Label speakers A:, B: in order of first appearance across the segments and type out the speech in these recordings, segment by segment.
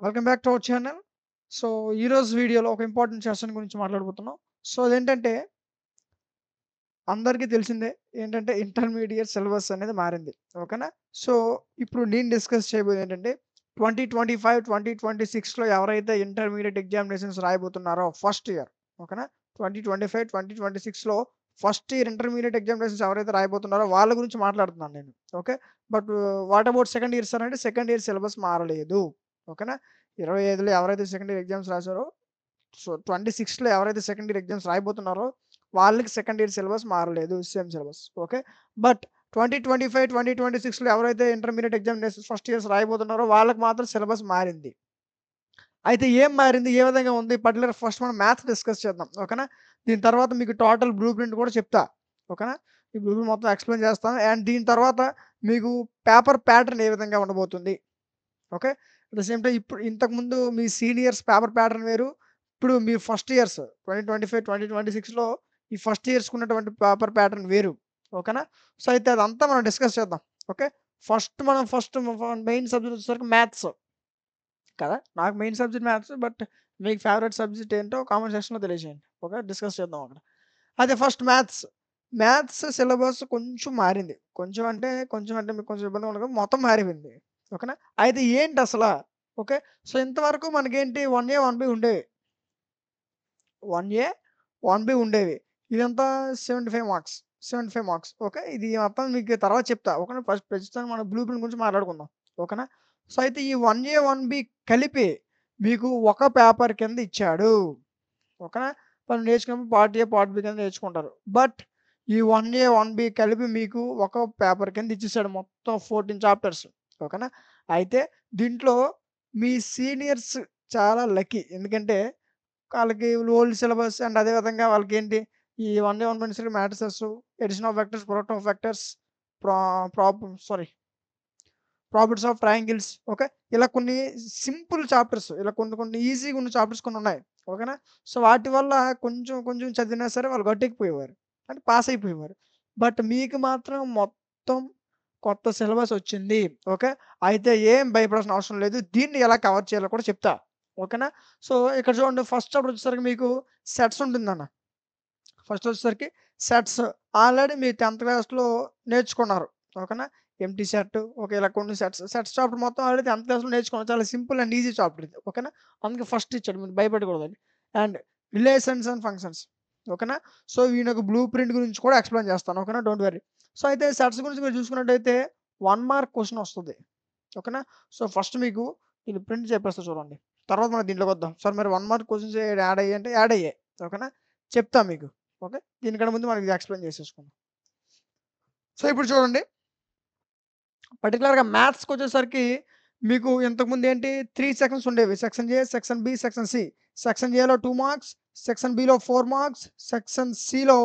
A: Welcome back to our channel. So, ఈరోజు వీడియోలో ఒక ఇంపార్టెంట్ సెషన్ గురించి మాట్లాడబోతున్నాం. సో, అదేంటంటే అందరికీ తెలిసిందే. ఏంటంటే ఇంటర్మీడియేట్ సిలబస్ అనేది మారింది. ఓకేనా? సో, ఇప్పుడు నేను డిస్కస్ చేయబోయేది ఏంటంటే 2025, 2026లో ఎవరైతే ఇంటర్మీడియేట్ ఎగ్జామినేషన్స్ రాయబోతున్నారో ఫస్ట్ ఇయర్. ఓకేనా? 2025, 2026లో ఫస్ట్ ఇయర్ ఇంటర్మీడియేట్ ఎగ్జామినేషన్స్ ఎవరైతే రాయబోతున్నారో వాళ్ళ గురించి మాట్లాడుతున్నాను నేను. Okay. But what about second years అనంటే సెకండ్ ఇయర్ సిలబస్ మారలేదు. ఓకేనా? 25లో ఎవరైతే సెకండ్ ఇయర్ ఎగ్జామ్స్ రాసారో, సో 26లో ఎవరైతే సెకండ్ ఇయర్ ఎగ్జామ్స్ రాయబోతున్నారో వాళ్ళకి సెకండ్ ఇయర్ సిలబస్ మారలేదు. Same syllabus. ఓకే. బట్ 2025, 2026లో ఎవరైతే ఇంటర్మీడియేట్ ఎగ్జామినేషన్స్ ఫస్ట్ ఇయర్స్ రాయబోతున్నారో వాళ్ళకి మాత్రం సిలబస్ మారింది. అయితే ఏం మారింది? ఏ విధంగా ఉంది? పర్టిక్యులర్ ఫస్ట్ మనం మ్యాథ్స్ డిస్కస్ చేద్దాం. ఓకేనా? దీని తర్వాత మీకు టోటల్ బ్లూ ప్రింట్ కూడా చెప్తా. ఓకేనా? ఈ బ్లూ ప్రింట్ మొత్తం ఎక్స్‌ప్లెయిన్ చేస్తాను. అండ్ దీని తర్వాత మీకు పేపర్ ప్యాటర్న్ ఏ విధంగా ఉండబోతుంది. Okay. At the same time ఇప్పుడు ఇంతకుముందు మీ సీనియర్స్ పేపర్ ప్యాటర్న్ వేరు. ఇప్పుడు మీ ఫస్ట్ ఇయర్స్ 2025, 2026లో ఈ ఫస్ట్ ఇయర్స్‌కున్నటువంటి పేపర్ ప్యాటర్న్ వేరు. ఓకేనా? సో, అయితే అదంతా మనం డిస్కస్ చేద్దాం. ఓకే. ఫస్ట్ మెయిన్ సబ్జెక్ట్ వచ్చేసరికి మ్యాథ్స్ కదా! నాకు మెయిన్ సబ్జెక్ట్ మ్యాథ్స్. బట్ మీకు ఫేవరెట్ సబ్జెక్ట్ ఏంటో కామెంట్ సెక్షన్‌లో తెలియజేయండి. ఓకే. డిస్కస్ చేద్దాం అక్కడ. అయితే ఫస్ట్ మ్యాథ్స్. మ్యాథ్స్ సిలబస్ కొంచెం మారింది. కొంచెం అంటే మీకు కొంచెం ఇబ్బందిగా ఉండదు. మొత్తం మారిపోయింది. ఓకేనా? అయితే ఏంటసల? ఓకే. సో, ఇంతవరకు మనకేంటి 1A, 1B ఉండేవి. 1A, 1B ఉండేవి. ఇదంతా 75 మార్క్స్. 75 మార్క్స్. ఓకే. ఇది మొత్తం మీకు తర్వాత చెప్తా. ఓకేనా? ఫస్ట్ ప్రస్తుతానికి మనం బ్లూ ప్రింట్ గురించి మాట్లాడుకుందాం. ఓకేనా? సో, అయితే ఈ 1A, 1B కలిపి మీకు ఒక పేపర్ కింద ఇచ్చాడు. ఓకేనా? మనం నేర్చుకున్నప్పుడు పార్ట్ ఏ, పార్ట్ బి కింద నేర్చుకుంటారు. బట్ ఈ 1A, 1B కలిపి మీకు ఒక పేపర్ కింద ఇచ్చేసాడు మొత్తం 14 చాప్టర్స్. ఓకేనా? అయితే దీంట్లో మీ సీనియర్స్ చాలా లక్కీ. ఎందుకంటే ఆళ్ళకి ఓల్డ్ సిలబస్ అండ్ అదే విధంగా వాళ్ళకేంటి ఈ 1A, 1B matrices, addition of vectors, product of vectors, pro prob sorry properties of triangles. Okay. ఇలా కొన్ని సింపుల్ చాప్టర్స్. ఇలా కొన్ని కొన్ని ఈజీగా ఉన్న చాప్టర్స్ కొన్ని ఉన్నాయి. ఓకేనా? సో, వాటి వల్ల కొంచెం కొంచెం చదివినా సరే వాళ్ళు గట్టెక్కిపోయేవారు. అంటే పాస్ అయిపోయేవారు. బట్ మీకు మాత్రం మొత్తం కొత్త సిలబస్ వచ్చింది. ఓకే. అయితే ఏం భయపడాల్సిన అవసరం లేదు. దీన్ని ఎలా కవర్ చేయాలో కూడా చెప్తా. ఓకేనా? సో, ఇక్కడ చూడండి ఫస్ట్ చాప్టర్ వచ్చేసరికి మీకు సెట్స్ ఉంటుందన్న. ఫస్ట్ వచ్చేసరికి సెట్స్. ఆల్రెడీ మీరు 10థ్ క్లాస్‌లో నేర్చుకున్నారు. ఓకేనా? Empty set okay. ఇలా కొన్ని సెట్స్ చాప్టర్ మొత్తం ఆల్రెడీ 10థ్ క్లాస్‌లో నేర్చుకున్నారు. చాలా సింపుల్ అండ్ ఈజీ చాప్టర్ ఇది. ఓకేనా? అందుకే ఫస్ట్ ఇచ్చాడు. మీరు భయపడకూడదని. And relations and functions. ఓకేనా? సో, ఈయనొక బ్లూ ప్రింట్ గురించి కూడా ఎక్స్‌ప్లెయిన్ చేస్తాను. ఓకేనా? Don't worry. సో, అయితే సెట్స్ గురించి మీరు చూసుకున్నట్టయితే 1 మార్క్ క్వెషన్ వస్తది. ఓకేనా? సో, ఫస్ట్ మీకు నేను ప్రింట్ చెప్పేస్తా చూడండి. తర్వాత మనం దీంట్లోకొద్దాం. సార్ మరి 1 మార్క్ క్వెషన్స్ యాడ్ అయ్యాయి అంటే యాడ్ అయ్యాయి. ఓకేనా? చెప్తా మీకు. ఓకే. దీనికన్నా ముందు మనం ఇది ఎక్స్‌ప్లెయిన్ చేసేసుకుందాం. సో, ఇప్పుడు చూడండి పర్టిక్యులర్‌గా మ్యాథ్స్‌కొచ్చేసరికి మీకు ఇంతకుముందు ఏంటి 3 సెక్షన్స్ ఉండేవి. Section A, section B, section C. Section ఏలో 2 మార్క్స్, సెక్షన్ బిలో 4 మార్క్స్, సెక్షన్ సిలో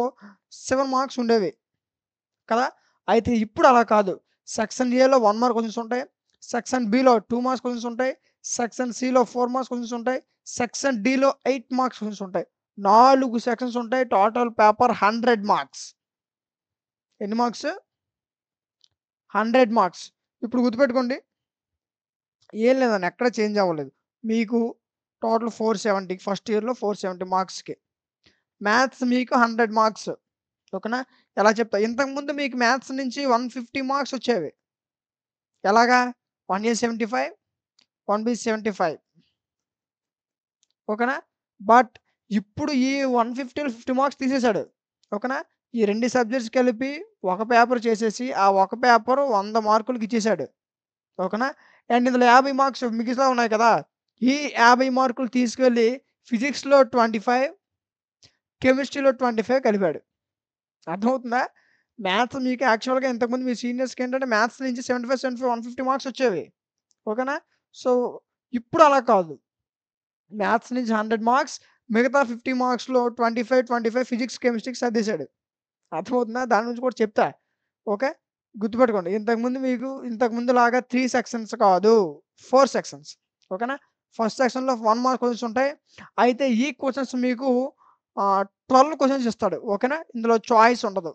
A: 7 మార్క్స్ ఉండేవి కదా! అయితే ఇప్పుడు అలా కాదు. సెక్షన్ ఏలో 1 మార్క్ క్వెషన్స్ ఉంటాయి. సెక్షన్ బిలో 2 మార్క్స్ క్వెషన్స్ ఉంటాయి. సెక్షన్ సిలో 4 మార్క్స్ క్వెషన్స్ ఉంటాయి. సెక్షన్ డిలో 8 మార్క్స్ క్వెషన్స్ ఉంటాయి. 4 సెక్షన్స్ ఉంటాయి. Total paper 100 marks. ఎన్ని మార్క్స్? 100 మార్క్స్. ఇప్పుడు గుర్తుపెట్టుకోండి. ఏం లేదండి. ఎక్కడ చేంజ్ అవ్వలేదు. మీకు టోటల్ 470 ఫస్ట్ ఇయర్‌లో 470 మార్క్స్‌కి. మ్యాథ్స్ మీకు 100 మార్క్స్. ఓకేనా? ఎలా చెప్తా? ఇంతకుముందు మీకు మ్యాథ్స్ నుంచి 150 మార్క్స్ వచ్చేవి. ఎలాగా? 1A 75, 1B 75. ఓకేనా? బట్ ఇప్పుడు ఈ 150లో 50 మార్క్స్ తీసేసాడు. ఓకేనా? ఈ 2 సబ్జెక్ట్స్ కలిపి ఒక పేపర్ చేసేసి, ఆ ఒక పేపర్ 100 మార్కులకి ఇచ్చేసాడు. ఓకేనా? అండ్ ఇందులో 50 మార్క్స్ మిగతా ఉన్నాయి కదా! ఈ 50 మార్కులు తీసుకెళ్ళి ఫిజిక్స్‌లో 25, కెమిస్ట్రీలో 25 కలిపాడు. అర్థమవుతుందా? మ్యాథ్స్ మీకు యాక్చువల్‌గా ఇంతకుముందు మీ సీనియర్స్‌కి ఏంటంటే మ్యాథ్స్ నుంచి 75, 75, 150 మార్క్స్ వచ్చేవి. ఓకేనా? సో, ఇప్పుడు అలా కాదు. మ్యాథ్స్ నుంచి 100 మార్క్స్ మిగతా 50 మార్క్స్‌లో 25, 25 ఫిజిక్స్, కెమిస్ట్రీకి సర్దేశాడు. అర్థమవుతుందా? దాని గురించి కూడా చెప్తా. ఓకే. గుర్తుపెట్టుకోండి. ఇంతకుముందులాగా 3 సెక్షన్స్ కాదు. 4 సెక్షన్స్. ఓకేనా? ఫస్ట్ సెక్షన్‌లో 1 మార్క్ క్వెషన్స్ ఉంటాయి. అయితే ఈ క్వెషన్స్ మీకు 12 క్వెషన్స్ ఇస్తాడు. ఓకేనా? ఇందులో చాయిస్ ఉండదు.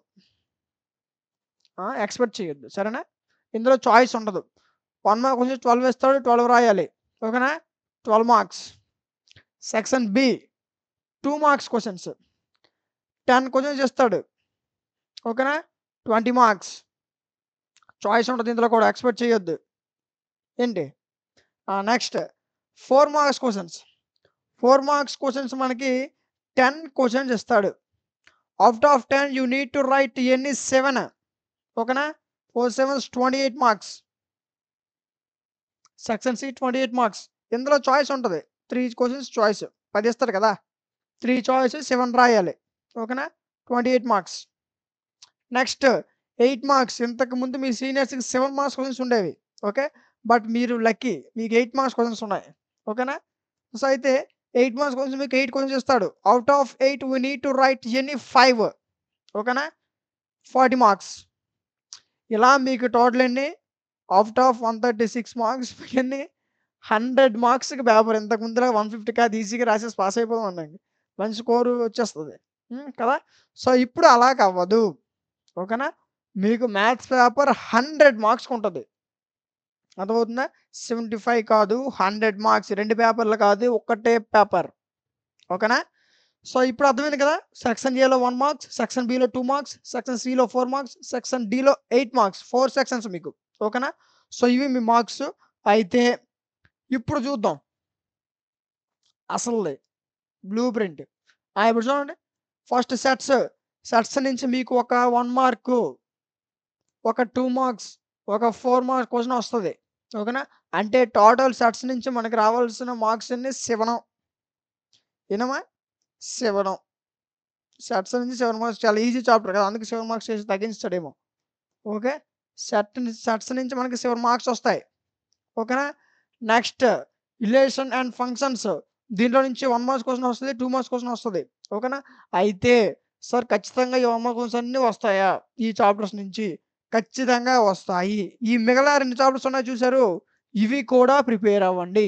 A: ఎక్స్‌పెక్ట్ చేయొద్దు. సరేనా? ఇందులో చాయిస్ ఉండదు. 1 మార్క్ క్వెషన్స్ 12 ఇస్తాడు. 12 రాయాలి. ఓకేనా? 12 marks. Section B 2 marks questions. 10 questions ఇస్తాడు. ఓకేనా? 20 మార్క్స్. చాయిస్ ఉంటది ఇందులో కూడా, ఎక్స్‌పెక్ట్ చేయొద్దు. ఏంటి? Next 4 marks questions. 4 marks questions మనకి 10 క్వెషన్స్ ఇస్తాడు. Out of 10 you need to write ఎన్ని 7. ఓకేనా? 4 7s 28 marks. Section C 28 marks. ఇందులో చాయిస్ ఉంటది. 3 క్వెషన్స్ చాయిస్. 10 ఇస్తాడు కదా! 3 చాయిస్ 7 రాయాలి. ఓకేనా? 28 మార్క్స్. Next 8 marks. ఇంతకు ముందు మీ సీనియర్స్‌కి 7 మార్క్స్ క్వెషన్స్ ఉండేవి. ఓకే. బట్ మీరు లక్కీ. మీకు 8 మార్క్స్ క్వెషన్స్ ఉన్నాయి. ఓకేనా? సో, అయితే 8 మార్క్స్ క్వెషన్స్ మీకు 8 క్వెషన్స్ ఇస్తాడు. Out of 8 we need to write ఎన్ని 5. ఓకేనా? 40 మార్క్స్. ఇలా మీకు టోటల్ ఎన్ని? ఔట్ ఆఫ్ 136 మార్క్స్ ఎన్ని? 100 మార్క్స్‌కి పేపర్. ఇంతకు ముందులా 150 కాదు, ఈజీగా రాసేసి పాస్ అయిపోదామండి. మంచి స్కోర్ వచ్చేస్తది. కదా! సో, ఇప్పుడు అలాగవ్వదు. ఓకేనా? మీకు మ్యాథ్స్ పేపర్ 100 మార్క్స్‌కుంటది. అర్థమవుతుందా? 75 కాదు, 100 మార్క్స్. 2 పేపర్లు కాదు, ఒక్కటే పేపర్. ఓకేనా? సో, ఇప్పుడు అర్థమైంది కదా! సెక్షన్ ఏలో 1 మార్క్స్, సెక్షన్ బిలో 2 మార్క్స్, సెక్షన్ సిలో 4 మార్క్స్, సెక్షన్ డిలో 8 మార్క్స్. 4 సెక్షన్స్ మీకు. ఓకేనా? సో, ఇవి మీ మార్క్స్. అయితే ఇప్పుడు చూద్దాం అసలుది బ్లూ ప్రింట్. ఇప్పుడు చూడండి. ఫస్ట్ సెట్స్ నుంచి మీకు ఒక 1 మార్కు, ఒక 2 మార్క్స్, ఒక 4 మార్క్స్ క్వెషన్ వస్తది. ఓకేనా? అంటే టోటల్ సెట్స్ నుంచి మనకు రావాల్సిన మార్క్స్ ఎన్ని? 7. ఎనమా? 7. సెట్స్ నుంచి 7 మార్క్స్. చాలా ఈజీ చాప్టర్ కదా! అందుకే 7 మార్క్స్ చేసి తగ్గించాడేమో. ఓకే. సెట్స్ నుంచి మనకి 7 మార్క్స్ వస్తాయి. ఓకేనా? Next relation and functions. దీంట్లో నుంచి 1 మార్క్స్ క్వెషన్ వస్తది, 2 మార్క్స్ క్వెషన్ వస్తది. ఓకేనా? అయితే సార్ ఖచ్చితంగా ఈ 1 మార్క్స్ క్వెషన్స్ అన్నీ వస్తాయా? ఈ చాప్టర్స్ నుంచి ఖచ్చితంగా వస్తాయి. ఈ మిగతా 2 చాప్టర్స్ ఉన్నాయి చూసారు? ఇవి కూడా ప్రిపేర్ అవ్వండి.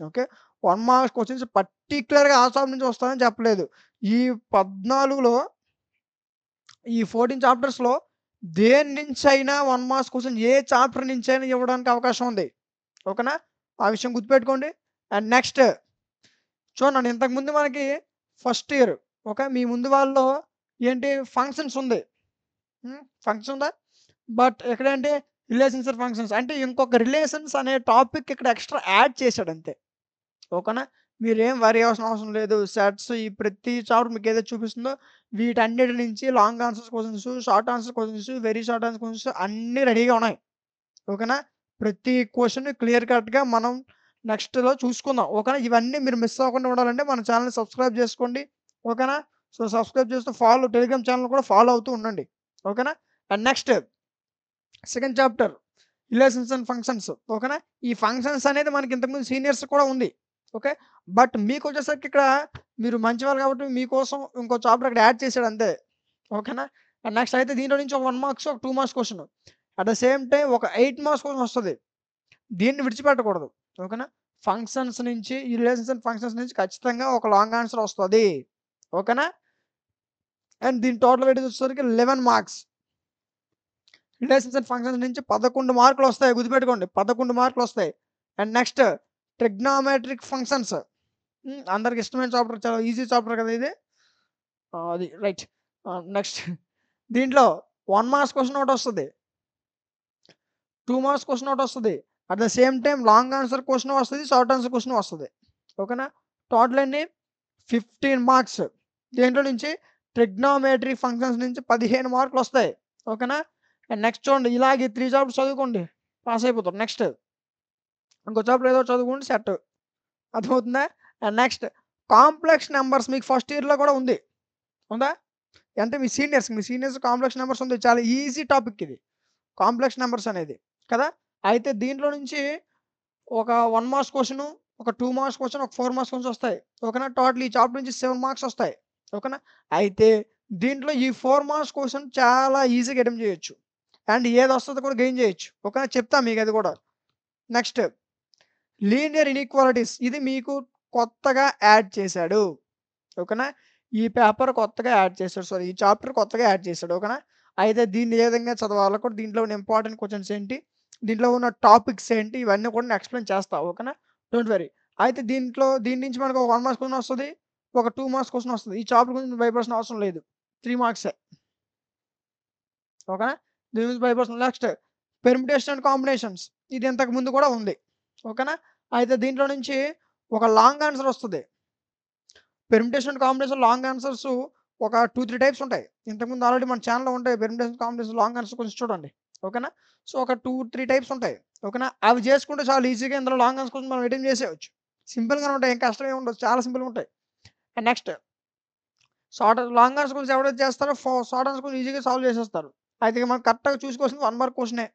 A: ఓకే. 1 మార్క్స్ క్వెషన్స్ పర్టిక్యులర్‌గా ఆ చాప్టర్ నుంచి వస్తాయని చెప్పలేదు. ఈ 14లో ఈ 14 చాప్టర్స్‌లో దేని నుంచైనా 1 మార్క్స్ క్వెషన్ ఏ చాప్టర్ నుంచైనా ఇవ్వడానికి అవకాశం ఉంది. ఓకేనా? ఆ విషయం గుర్తుపెట్టుకోండి. అండ్ నెక్స్ట్ చూడండి, ఇంతకుముందు మనకి ఫస్ట్ ఇయర్ ఓకే. మీ ముందు వాళ్ళలో ఏంటి ఫంక్షన్స్ ఉంది. ఫంక్షన్ ఉందా? బట్ ఎక్కడంటే రిలేషన్స్ అండ్ ఫంక్షన్స్. అంటే ఇంకొక రిలేషన్స్ అనే టాపిక్ ఇక్కడ ఎక్స్‌ట్రా యాడ్ చేశాడు అంతే. ఓకేనా? మీరేం వరీ అవ్వాల్సిన అవసరం లేదు. సెట్స్ ఈ ప్రతి చాప్టర్ మీకు ఏదైతే చూపిస్తుందో వీటన్నిటి నుంచి long answers questions, short answer questions, very short answer questions అన్నీ రెడీగా ఉన్నాయి. ఓకేనా? ప్రతి క్వెషన్ క్లియర్ కట్‌గా మనం నెక్స్ట్‌లో చూసుకుందాం. ఓకేనా? ఇవన్నీ మీరు మిస్ అవ్వకుండా ఉండాలంటే మన ఛానెల్‌ని సబ్స్క్రైబ్ చేసుకోండి. ఓకేనా? సో, సబ్స్క్రైబ్ చేస్తూ టెలిగ్రామ్ ఛానెల్ కూడా ఫాలో అవుతూ ఉండండి. ఓకేనా? And next second chapter relations and functions. ఓకేనా? ఈ ఫంక్షన్స్ అనేది మనకి ఇంతకుముందు సీనియర్స్ కూడా ఉంది. ఓకే. బట్ మీకొచ్చేసరికి ఇక్కడ మీరు మంచివాళ్ళు కాబట్టి మీకోసం ఇంకో చాప్టర్ అక్కడ యాడ్ చేశాడు అంతే. ఓకేనా? అండ్ నెక్స్ట్ అయితే దీంట్లో నుంచి ఒక 1 మార్క్స్, ఒక 2 marks question. At the same time ఒక 8 మార్క్స్ క్వెషన్ వస్తది. దీన్ని విడిచిపెట్టకూడదు. ఓకేనా? ఫంక్షన్స్ నుంచి ఈ రిలేషన్స్ అండ్ ఫంక్షన్స్ నుంచి ఖచ్చితంగా ఒక లాంగ్ ఆన్సర్ వస్తది. ఓకేనా? అండ్ దీని టోటల్ వెయిటేజ్ వచ్చేసరికి 11 మార్క్స్. రిలేషన్స్ అండ్ ఫంక్షన్స్ నుంచి 11 మార్కులు వస్తాయి. గుర్తుపెట్టుకోండి. 11 మార్కులు వస్తాయి. And next trigonometric functions. అందరికి ఇష్టమైన చాప్టర్, చాలా ఈజీ చాప్టర్ కదా ఇది. అది రైట్. నెక్స్ట్ దీంట్లో 1 మార్క్స్ క్వెషన్ ఒకటి వస్తది. 2 మార్క్స్ క్వెషన్ ఒకటి వస్తది. At the same time long answer question వస్తది, షార్ట్ ఆన్సర్ క్వెషన్ వస్తది. ఓకేనా? టోటల్ ఎన్ని? 15 మార్క్స్. దీంట్లో నుంచి ట్రిగ్నోమెట్రీ ఫంక్షన్స్ నుంచి 15 మార్కులు వస్తాయి. ఓకేనా? అండ్ నెక్స్ట్ చూడండి, ఇలాగే 3 చాప్టర్స్ చదువుకోండి, పాస్ అయిపోతారు. నెక్స్ట్ ఇంకో చాప్టర్ ఏదో చదువుకోండి, సెట్. అర్థమవుతుందా? అండ్ నెక్స్ట్ కాంప్లెక్స్ నంబర్స్ మీకు ఫస్ట్ ఇయర్‌లో కూడా ఉంది. ఉందా? అంటే మీ సీనియర్స్ కాంప్లెక్స్ నంబర్స్ ఉంది. చాలా ఈజీ టాపిక్ ఇది. కాంప్లెక్స్ నంబర్స్ అనేది కదా! అయితే దీంట్లో నుంచి ఒక 1 మార్క్స్ క్వెషను, ఒక 2 మార్క్స్ క్వెషన్, ఒక 4 మార్క్స్ క్వెషన్స్ వస్తాయి. ఓకేనా? టోటల్ ఈ చాప్టర్ నుంచి 7 మార్క్స్ వస్తాయి. ఓకేనా? అయితే దీంట్లో ఈ 4 మార్క్స్ క్వెషన్ చాలా ఈజీగా అటెంప్ట్ చేయొచ్చు. అండ్ ఏదొస్తదో కూడా గెయిన్ చేయొచ్చు. ఓకేనా? చెప్తా మీకు అది కూడా. Next linear inequalities. ఇది మీకు కొత్తగా యాడ్ చేశాడు. ఓకేనా? ఈ పేపర్ కొత్తగా యాడ్ చేశాడు. సారీ, ఈ చాప్టర్ కొత్తగా యాడ్ చేశాడు. ఓకేనా? అయితే దీన్ని ఏ విధంగా చదవాలో కూడా, దీంట్లో ఉన్న ఇంపార్టెంట్ క్వెషన్స్ ఏంటి, దీంట్లో ఉన్న టాపిక్స్ ఏంటి, ఇవన్నీ కూడా నేను ఎక్స్‌ప్లెయిన్ చేస్తా. ఓకేనా? Don't worry. అయితే దీని నుంచి మనకు ఒక 1 మార్క్స్ క్వెషన్ వస్తది. ఒక 2 మార్క్స్ క్వెషన్ వస్తది. ఈ చాప్టర్ గురించి భయపడాల్సిన అవసరం లేదు. 3 మార్క్సే. ఓకేనా? దీని గురించి భయపడాల్సిన నెక్స్ట్ పెర్ముటేషన్ అండ్ కాంబినేషన్స్. ఇది ఇంతకు ముందు కూడా ఉంది. ఓకేనా? అయితే దీంట్లో నుంచి ఒక లాంగ్ ఆన్సర్ వస్తది. Permutation and combination long answers ఒక 2, 3 టైప్స్ ఉంటాయి. ఇంతకుముందు ఆల్రెడీ మన ఛానెల్‌లో ఉంటాయి. పెర్ముటేషన్, కాంబినేషన్ లాంగ్ ఆన్సర్ కొంచెం చూడండి. ఓకేనా? సో, ఒక 2, 3 టైప్స్ ఉంటాయి. ఓకేనా? అవి చేసుకుంటే చాలా ఈజీగా ఇందులో లాంగ్ ఆన్సర్ క్వెషన్ మనం అటెంప్ట్ చేసేయొచ్చు. సింపుల్‌గానే ఉంటాయి. ఏం కష్టం ఏమి ఉండదు. చాలా సింపుల్‌గా ఉంటాయి. And next long answer questions ఎవరైతే చేస్తారో షార్ట్ ఆన్సర్ క్వెషన్ ఈజీగా సాల్వ్ చేసేస్తారు. అయితే ఇక మనం కరెక్ట్‌గా చూసుకోవాల్సింది 1 మార్క్ క్వెషనే.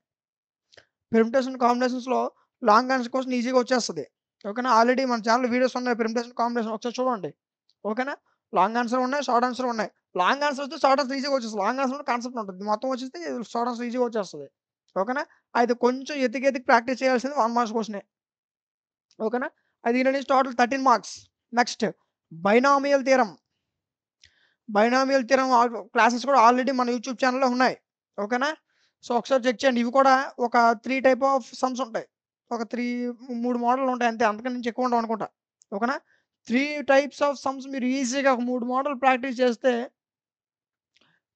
A: పెర్ముటేషన్, కాంబినేషన్స్‌లో లాంగ్ ఆన్సర్ క్వెషన్ ఈజీగా వచ్చేస్తది. ఓకేనా? ఆల్రెడీ మన ఛానెల్‌లో వీడియోస్ ఉన్నాయి. పెర్ముటేషన్, కాంబినేషన్ ఒకసారి చూడండి. ఓకేనా? లాంగ్ ఆన్సర్ ఉన్నాయి. షార్ట్ ఆన్సర్ ఉన్నాయి. లాంగ్ ఆన్సర్ వస్తే షార్ట్ ఆన్సర్ ఈజీగా వచ్చేస్తది. లాంగ్ ఆన్సర్‌లో కాన్సెప్ట్ ఉంటుంది. మొత్తం వచ్చేస్తే షార్ట్ ఆన్సర్ ఈజీగా వచ్చేస్తది. ఓకేనా? అయితే కొంచెం ఎతికి ప్రాక్టీస్ చేయాల్సింది 1 మార్క్స్ క్వెషనే. ఓకేనా? అది దీని నుంచి total 13 marks. Next binomial theorem. Binomial theorem classes కూడా ఆల్రెడీ మన యూట్యూబ్ ఛానెల్‌లో ఉన్నాయి. ఓకేనా? సో, ఒకసారి చెక్ చేయండి. ఇవి కూడా ఒక 3 టైప్ ఆఫ్ సమ్స్ ఉంటాయి. ఒక 3 మోడల్‌లు ఉంటాయి అంతే. అంతకన్నా మించి ఎక్కువ ఉండవు అనుకుంటా. ఓకేనా? 3 టైప్స్ ఆఫ్ సమ్స్ మీరు ఈజీగా ఒక 3 మోడల్ ప్రాక్టీస్ చేస్తే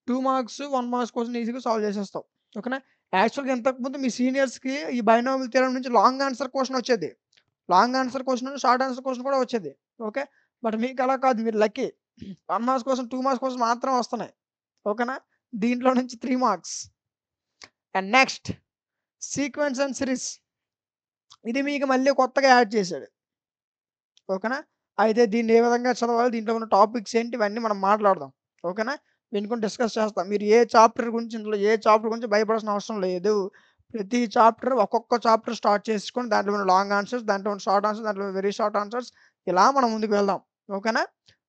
A: 2 మార్క్స్, 1 మార్క్స్ క్వెషన్ ఈజీగా సాల్వ్ చేసేస్తావు. ఓకేనా? యాక్చువల్‌గా ఇంతకుముందు మీ సీనియర్స్‌కి ఈ బైనామియల్ థియరమ్ నుంచి లాంగ్ ఆన్సర్ క్వెషన్ వచ్చేది. Long answer question, short answer question కూడా వచ్చేది. ఓకే. బట్ మీకు అలా కాదు. మీరు లక్కీ. 1 మార్క్స్ కోసం, 2 మార్క్స్ కోసం మాత్రమే వస్తున్నాయి. ఓకేనా? దీంట్లో నుంచి 3 marks. And next sequence and series. ఇది మీకు మళ్ళీ కొత్తగా యాడ్ చేశాడు. ఓకేనా? అయితే దీన్ని ఏ విధంగా చదవాలి? దీంట్లో ఉన్న టాపిక్స్ ఏంటి? ఇవన్నీ మనం మాట్లాడదాం. ఓకేనా? దీని గురించి డిస్కస్ చేస్తాం. మీరు ఏ చాప్టర్ గురించి ఇందులో ఏ చాప్టర్ గురించి భయపడాల్సిన అవసరం లేదు. ప్రతి చాప్టర్ ఒక్కొక్క చాప్టర్ స్టార్ట్ చేసుకొని దాంట్లో ఉన్న లాంగ్ ఆన్సర్స్, దాంట్లో ఉన్న షార్ట్ ఆన్సర్స్, దాంట్లో వెరీ షార్ట్ ఆన్సర్స్ ఇలా మనం ముందుకు వెళ్దాం. ఓకేనా?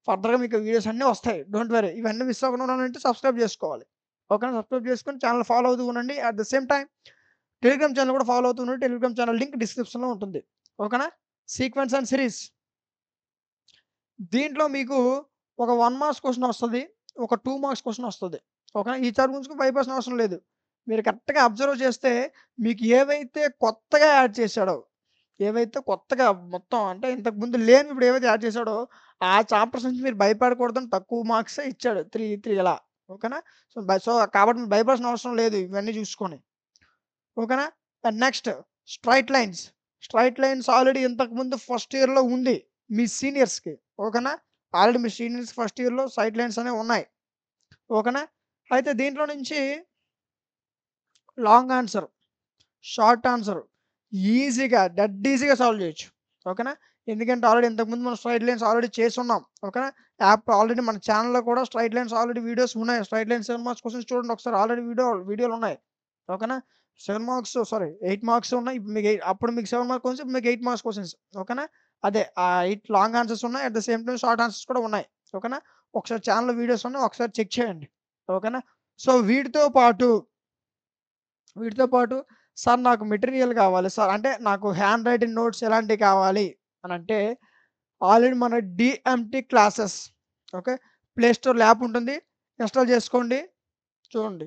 A: ఫర్దర్‌గా మీకు వీడియోస్ అన్నీ వస్తాయి. Don't worry. ఇవన్నీ మిస్ అవ్వకుండా ఉండాలంటే సబ్స్క్రైబ్ చేసుకోవాలి. ఓకేనా? సబ్స్క్రైబ్ చేసుకొని ఛానెల్ ఫాలో అవుతూ ఉండండి. At the same time Telegram channel కూడా ఫాలో అవుతూ ఉండండి. టెలిగ్రామ్ ఛానెల్ లింక్ డిస్క్రిప్షన్‌లో ఉంటుంది. ఓకేనా? Sequence and series. దీంట్లో మీకు ఒక 1 మార్క్స్ క్వెషన్ వస్తది. ఒక 2 మార్క్స్ క్వెషన్ వస్తది. ఓకేనా? ఈ చాప్టర్ గురించి భయపడాల్సిన అవసరం లేదు. మీరు కరెక్ట్‌గా అబ్జర్వ్ చేస్తే మీకు ఏవైతే కొత్తగా యాడ్ చేశాడో, ఏవైతే కొత్తగా మొత్తం అంటే ఇంతకుముందు లేనివి ఇప్పుడు ఏవైతే యాడ్ చేశాడో, ఆ చాప్టర్స్ నుంచి మీరు భయపడకూడదని తక్కువ మార్క్సే ఇచ్చాడు. 3 ఇలా. ఓకేనా? సో, కాబట్టి మీరు భయపడాల్సిన అవసరం లేదు ఇవన్నీ చూసుకొని. ఓకేనా? And next straight lines. Straight lines already ఇంతకుముందు ఫస్ట్ ఇయర్‌లో ఉంది మీ సీనియర్స్‌కి. ఓకేనా? ఆల్రెడీ మీ సీనియర్స్ ఫస్ట్ ఇయర్‌లో స్ట్రెయిట్ లైన్స్ అనేవి ఉన్నాయి. ఓకేనా? అయితే దీంట్లో నుంచి long answer, short answer dead ఈజీగా సాల్వ్ చేయొచ్చు. ఓకేనా? ఎందుకంటే ఆల్రెడీ ఇంతకుముందు మనం స్ట్రెయిట్ లైన్స్ ఆల్రెడీ చేసున్నాం. ఓకేనా? యాప్ ఆల్రెడీ మన ఛానెల్‌లో కూడా స్ట్రెయిట్ లైన్స్ ఆల్రెడీ వీడియోస్ ఉన్నాయి. స్ట్రెయిట్ లైన్స్ 7 మార్క్స్ క్వెషన్స్ చూడండి ఒకసారి ఆల్రెడీ వీడియోలున్నాయి. ఓకేనా? 7 మార్క్స్ సారీ 8 మార్క్స్ ఉన్నాయి. ఇప్పుడు మీకు అప్పుడు మీకు 7 మార్క్స్ క్వెషన్స్, ఇప్పుడు మీకు 8 మార్క్స్ క్వెషన్స్. ఓకేనా? అదే 8 లాంగ్ ఆన్సర్స్ ఉన్నాయి. At the same time short answers కూడా ఉన్నాయి. ఓకేనా? ఒకసారి ఛానెల్‌లో వీడియోస్ ఉన్నాయి. ఒకసారి చెక్ చేయండి. ఓకేనా? సో, వీటితో పాటు సార్ నాకు మెటీరియల్ కావాలి సార్. అంటే నాకు హ్యాండ్ రైటింగ్ నోట్స్ ఎలాంటివి కావాలి అనంటే ఆల్రెడీ మన డీఎంటీ క్లాసెస్ ఓకే. ప్లే స్టోర్‌లో యాప్ ఉంటుంది. ఇన్‌స్టాల్ చేసుకోండి. చూడండి.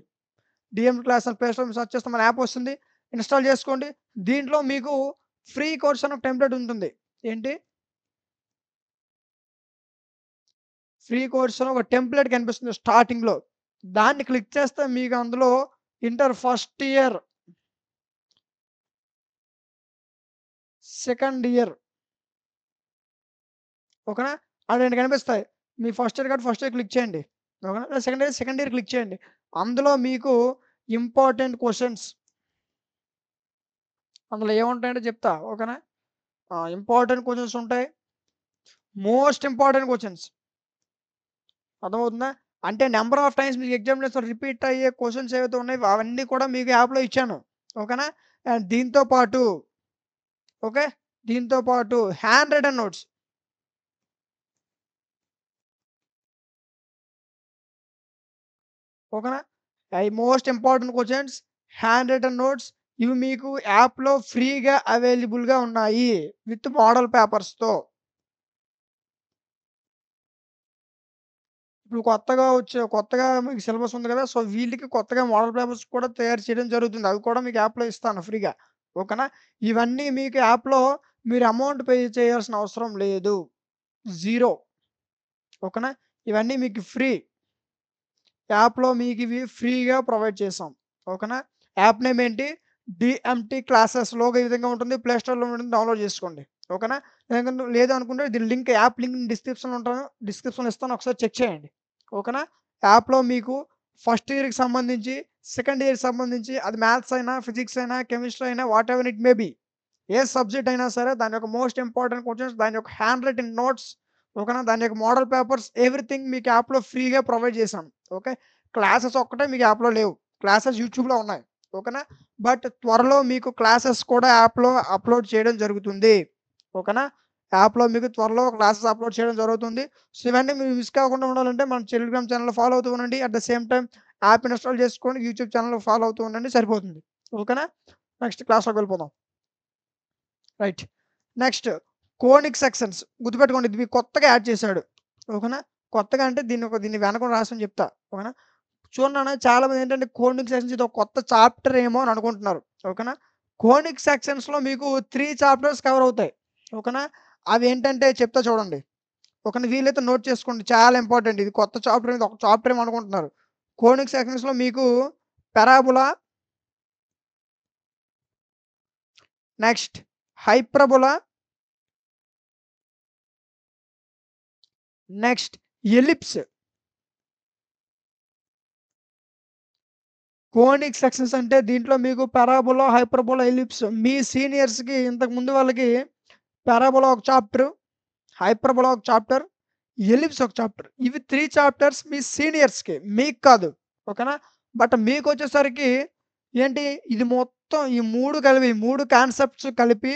A: డీఎంటీ క్లాస్ అని ప్లే స్టోర్‌లో సెర్చ్ చేస్తే మన యాప్ వస్తుంది. ఇన్‌స్టాల్ చేసుకోండి. దీంట్లో మీకు ఫ్రీ కోర్స్ అని ఒక టెంప్లేట్ ఉంటుంది. ఏంటి? ఫ్రీ కోర్స్ అని ఒక టెంప్లేట్ కనిపిస్తుంది స్టార్టింగ్‌లో. దాన్ని క్లిక్ చేస్తే మీకు అందులో inter first year, second year ఓకేనా? ఆ 2 కనిపిస్తాయి. మీ ఫస్ట్ ఇయర్ కాబట్టి ఫస్ట్ ఇయర్ క్లిక్ చేయండి. ఓకేనా? సెకండ్ ఇయర్ క్లిక్ చేయండి. అందులో మీకు ఇంపార్టెంట్ క్వెషన్స్ అందులో ఏముంటాయంటే చెప్తా. ఓకేనా? ఇంపార్టెంట్ క్వెషన్స్ ఉంటాయి. మోస్ట్ ఇంపార్టెంట్ క్వెషన్స్ అర్థమవుతుందా? అంటే నంబర్ ఆఫ్ టైమ్స్ మీకు ఎగ్జామినేషన్ రిపీట్ అయ్యే క్వెషన్స్ ఏవైతే ఉన్నాయో అవన్నీ కూడా మీకు యాప్‌లో ఇచ్చాను. ఓకేనా? అండ్ దీంతో పాటు ఓకే. దీంతో పాటు హ్యాండ్ రిటెన్ నోట్స్ ఓకేనా? అయి most important questions, hand written notes ఇవి మీకు యాప్‌లో ఫ్రీగా అవైలబుల్‌గా ఉన్నాయి. విత్ మోడల్ పేపర్స్‌తో. ఇప్పుడు కొత్తగా మీకు సిలబస్ ఉంది కదా! సో, వీళ్ళకి కొత్తగా మోడల్ పేపర్స్ కూడా తయారు చేయడం జరుగుతుంది. అవి కూడా మీకు యాప్‌లో ఇస్తాను ఫ్రీగా. ఓకేనా? ఇవన్నీ మీకు యాప్‌లో మీరు అమౌంట్ పే చేయాల్సిన అవసరం లేదు. జీరో. ఓకేనా? ఇవన్నీ మీకు ఫ్రీ. యాప్‌లో మీకివి ఫ్రీగా ప్రొవైడ్ చేసాం. ఓకేనా? యాప్ నేమ్ ఏంటి? డీఎంటీ క్లాసెస్ లోగో ఈ విధంగా ఉంటుంది. ప్లే స్టోర్‌లో ఉంటుంది. డౌన్‌లోడ్ చేసుకోండి. ఓకేనా? లేదు అనుకుంటే దీని లింక్ యాప్ లింక్ డిస్క్రిప్షన్‌లో ఇస్తాను. ఒకసారి చెక్ చేయండి. ఓకేనా? యాప్‌లో మీకు ఫస్ట్ ఇయర్‌కి సంబంధించి, సెకండ్ ఇయర్‌కి సంబంధించి అది మ్యాథ్స్ అయినా, ఫిజిక్స్ అయినా, కెమిస్ట్రీ అయినా whatever it may be. A subject అయినా సరే దాని యొక్క మోస్ట్ ఇంపార్టెంట్ క్వెషన్స్, దాని యొక్క హ్యాండ్ రైటింగ్ నోట్స్, ఓకేనా? దాని యొక్క మోడల్ పేపర్స్ ఎవ్రీథింగ్ మీకు యాప్‌లో ఫ్రీగా ప్రొవైడ్ చేశాను. ఓకే. క్లాసెస్ ఒక్కటే మీకు యాప్‌లో లేవు. క్లాసెస్ యూట్యూబ్‌లో ఉన్నాయి. ఓకేనా? బట్ త్వరలో మీకు క్లాసెస్ కూడా యాప్‌లో అప్‌లోడ్ చేయడం జరుగుతుంది. ఓకేనా? యాప్‌లో మీకు త్వరలో క్లాసెస్ అప్‌లోడ్ చేయడం జరుగుతుంది. సో, ఇవన్నీ మీరు మిస్ కాకుండా ఉండాలంటే మన టెలిగ్రామ్ ఛానెల్‌లో ఫాలో అవుతూ ఉండండి. At the same time app install చేసుకోండి. యూట్యూబ్ ఛానెల్‌లో ఫాలో అవుతూ ఉండండి సరిపోతుంది. ఓకేనా? నెక్స్ట్ క్లాస్‌లోకి వెళ్ళిపోదాం. రైట్. నెక్స్ట్ కోనిక్ సెక్షన్స్ గుర్తుపెట్టుకోండి. ఇది మీకు కొత్తగా యాడ్ చేశాడు. ఓకేనా? కొత్తగా అంటే దీన్ని వెనక రాసని చెప్తా. ఓకేనా? చూడండి నాన్న చాలామంది ఏంటంటే కోనిక్ సెక్షన్స్ ఇదొక కొత్త చాప్టర్ ఏమో అని అనుకుంటున్నారు. ఓకేనా? కోనిక్ సెక్షన్స్‌లో మీకు 3 చాప్టర్స్ కవర్ అవుతాయి. ఓకేనా? అవేంటంటే చెప్తా చూడండి. ఓకేనా? వీలైతే నోట్ చేసుకోండి. చాలా ఇంపార్టెంట్. ఇది కొత్త చాప్టర్ ఇది ఒక చాప్టర్ ఏమో అనుకుంటున్నారు. కోనిక్ సెక్షన్స్‌లో మీకు parabola, next hyperbola, next ellipse. Conic sections అంటే దీంట్లో మీకు పారాబోలా, హైపర్బోలా, ఎలిప్స్ మీ సీనియర్స్‌కి ఇంతకు ముందు వాళ్ళకి పారాబోలా ఒక చాప్టర్, హైపర్బోలా ఒక చాప్టర్, ఎలిప్స్ ఒక చాప్టర్. ఇవి 3 చాప్టర్స్ మీ సీనియర్స్‌కి. మీకు కాదు. ఓకేనా? బట్ మీకొచ్చేసరికి ఏంటి ఇది మొత్తం ఈ 3 కలిపి, ఈ 3 కాన్సెప్ట్స్ కలిపి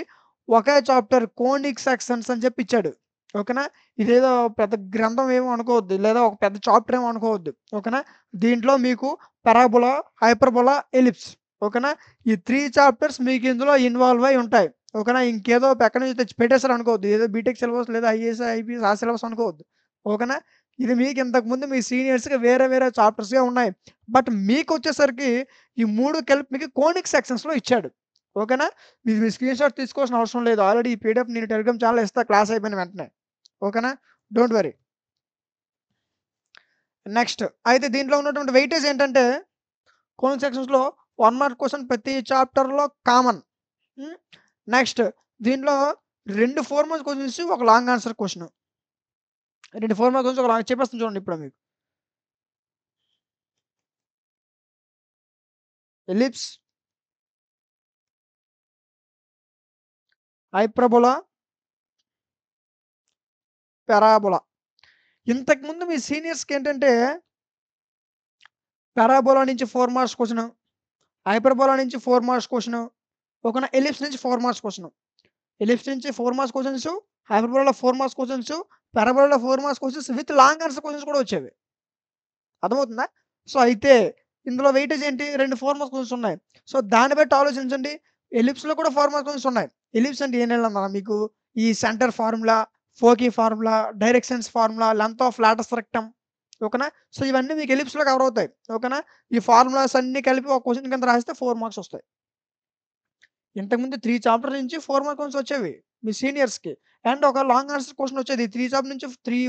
A: ఒకే చాప్టర్ కోనిక్ సెక్షన్స్ అని చెప్పి ఇచ్చాడు. ఓకేనా? ఇదేదో పెద్ద గ్రంథం ఏమో అనుకోవద్దు. లేదా ఒక పెద్ద చాప్టర్ ఏమో అనుకోవద్దు. ఓకేనా? దీంట్లో మీకు పారాబోలా, హైపర్బోలా, ఎలిప్స్. ఓకేనా? ఈ 3 చాప్టర్స్ మీకు ఇందులో ఇన్వాల్వ్ అయ్యి ఉంటాయి. ఓకేనా? ఇంకేదో పక్కన నుంచి తెచ్చి పెట్టేసారు అనుకోవద్దు. ఏదో బీటెక్ సిలబస్ లేదా ఐఏఎస్, ఐపీఎస్ ఆ సిలబస్ అనుకోవద్దు. ఓకేనా? ఇది మీకు ఇంతకుముందు మీ సీనియర్స్‌కి వేరే వేరే చాప్టర్స్‌గా ఉన్నాయి. బట్ మీకొచ్చేసరికి ఈ 3 కలిపి మీకు కోనిక్ సెక్షన్స్‌లో ఇచ్చాడు. ఓకేనా? మీరు స్క్రీన్ షాట్ తీసుకోవాల్సిన అవసరం లేదు. ఆల్రెడీ ఈ పీడిఎఫ్ నేను టెలిగ్రామ్ ఛానెల్‌లో ఇస్తా క్లాస్ అయిపోయిన వెంటనే. ఓకేనా? Don't worry. నెక్స్ట్ అయితే దీంట్లో ఉన్నటువంటి వెయిటేజ్ ఏంటంటే కోనిక్ సెక్షన్స్‌లో 1 మార్క్ క్వెషన్ ప్రతి చాప్టర్‌లో కామన్. హ్మ్. నెక్స్ట్ దీంట్లో 2 4 మార్క్స్ క్వెషన్స్, ఒక long answer question. 2 4 marks questions ఒక లాంగ్ చెప్పేస్తాను చూడండి ఇప్పుడు మీకు. Ellipse, hyperbola, parabola. ఇంతకుముందు మీ సీనియర్స్‌కేంటంటే పారాబోలా నుంచి 4 మార్క్స్ క్వెషన్, హైపర్బోలా నుంచి 4 మార్క్స్ క్వెషన్, ఓకేనా? ఎలిప్స్ నుంచి 4 మార్క్స్ క్వెషన్. ఎలిప్స్ నుంచి 4 మార్క్స్ క్వెషన్స్, హైపర్బోలాలో 4 మార్క్స్ క్వెషన్స్, పారాబోలాలో 4 marks questions with long answer questions కూడా వచ్చేవి. అర్థమవుతుందా? సో, అయితే ఇందులో వెయిటేజ్ ఏంటి? 2 4 మార్క్స్ క్వెషన్స్ ఉన్నాయి. సో, దాన్ని బట్టి ఆలోచించండి. ఎలిప్స్‌లో కూడా 4 మార్క్స్ క్వెషన్స్ ఉన్నాయి. ఎలిప్స్ అంటే ఏంటన్నా మీకు ఈ centre formula, foci formula, directions formula, length of latus rectum. ఓకేనా? సో, ఇవన్నీ మీకు ఎలిప్స్‌లో కవర్ అవుతాయి. ఓకేనా? ఈ ఫార్ములాస్ అన్నీ కలిపి ఒక క్వెషన్ కింద రాస్తే 4 మార్క్స్ వస్తాయి. ఇంతకుముందు 3 చాప్టర్ నుంచి 4 మార్క్ క్వెషన్స్ వచ్చేవి మీ సీనియర్స్‌కి. అండ్ ఒక లాంగ్ ఆన్సర్ క్వెషన్ వచ్చేది. 3 చాప్టర్ నుంచి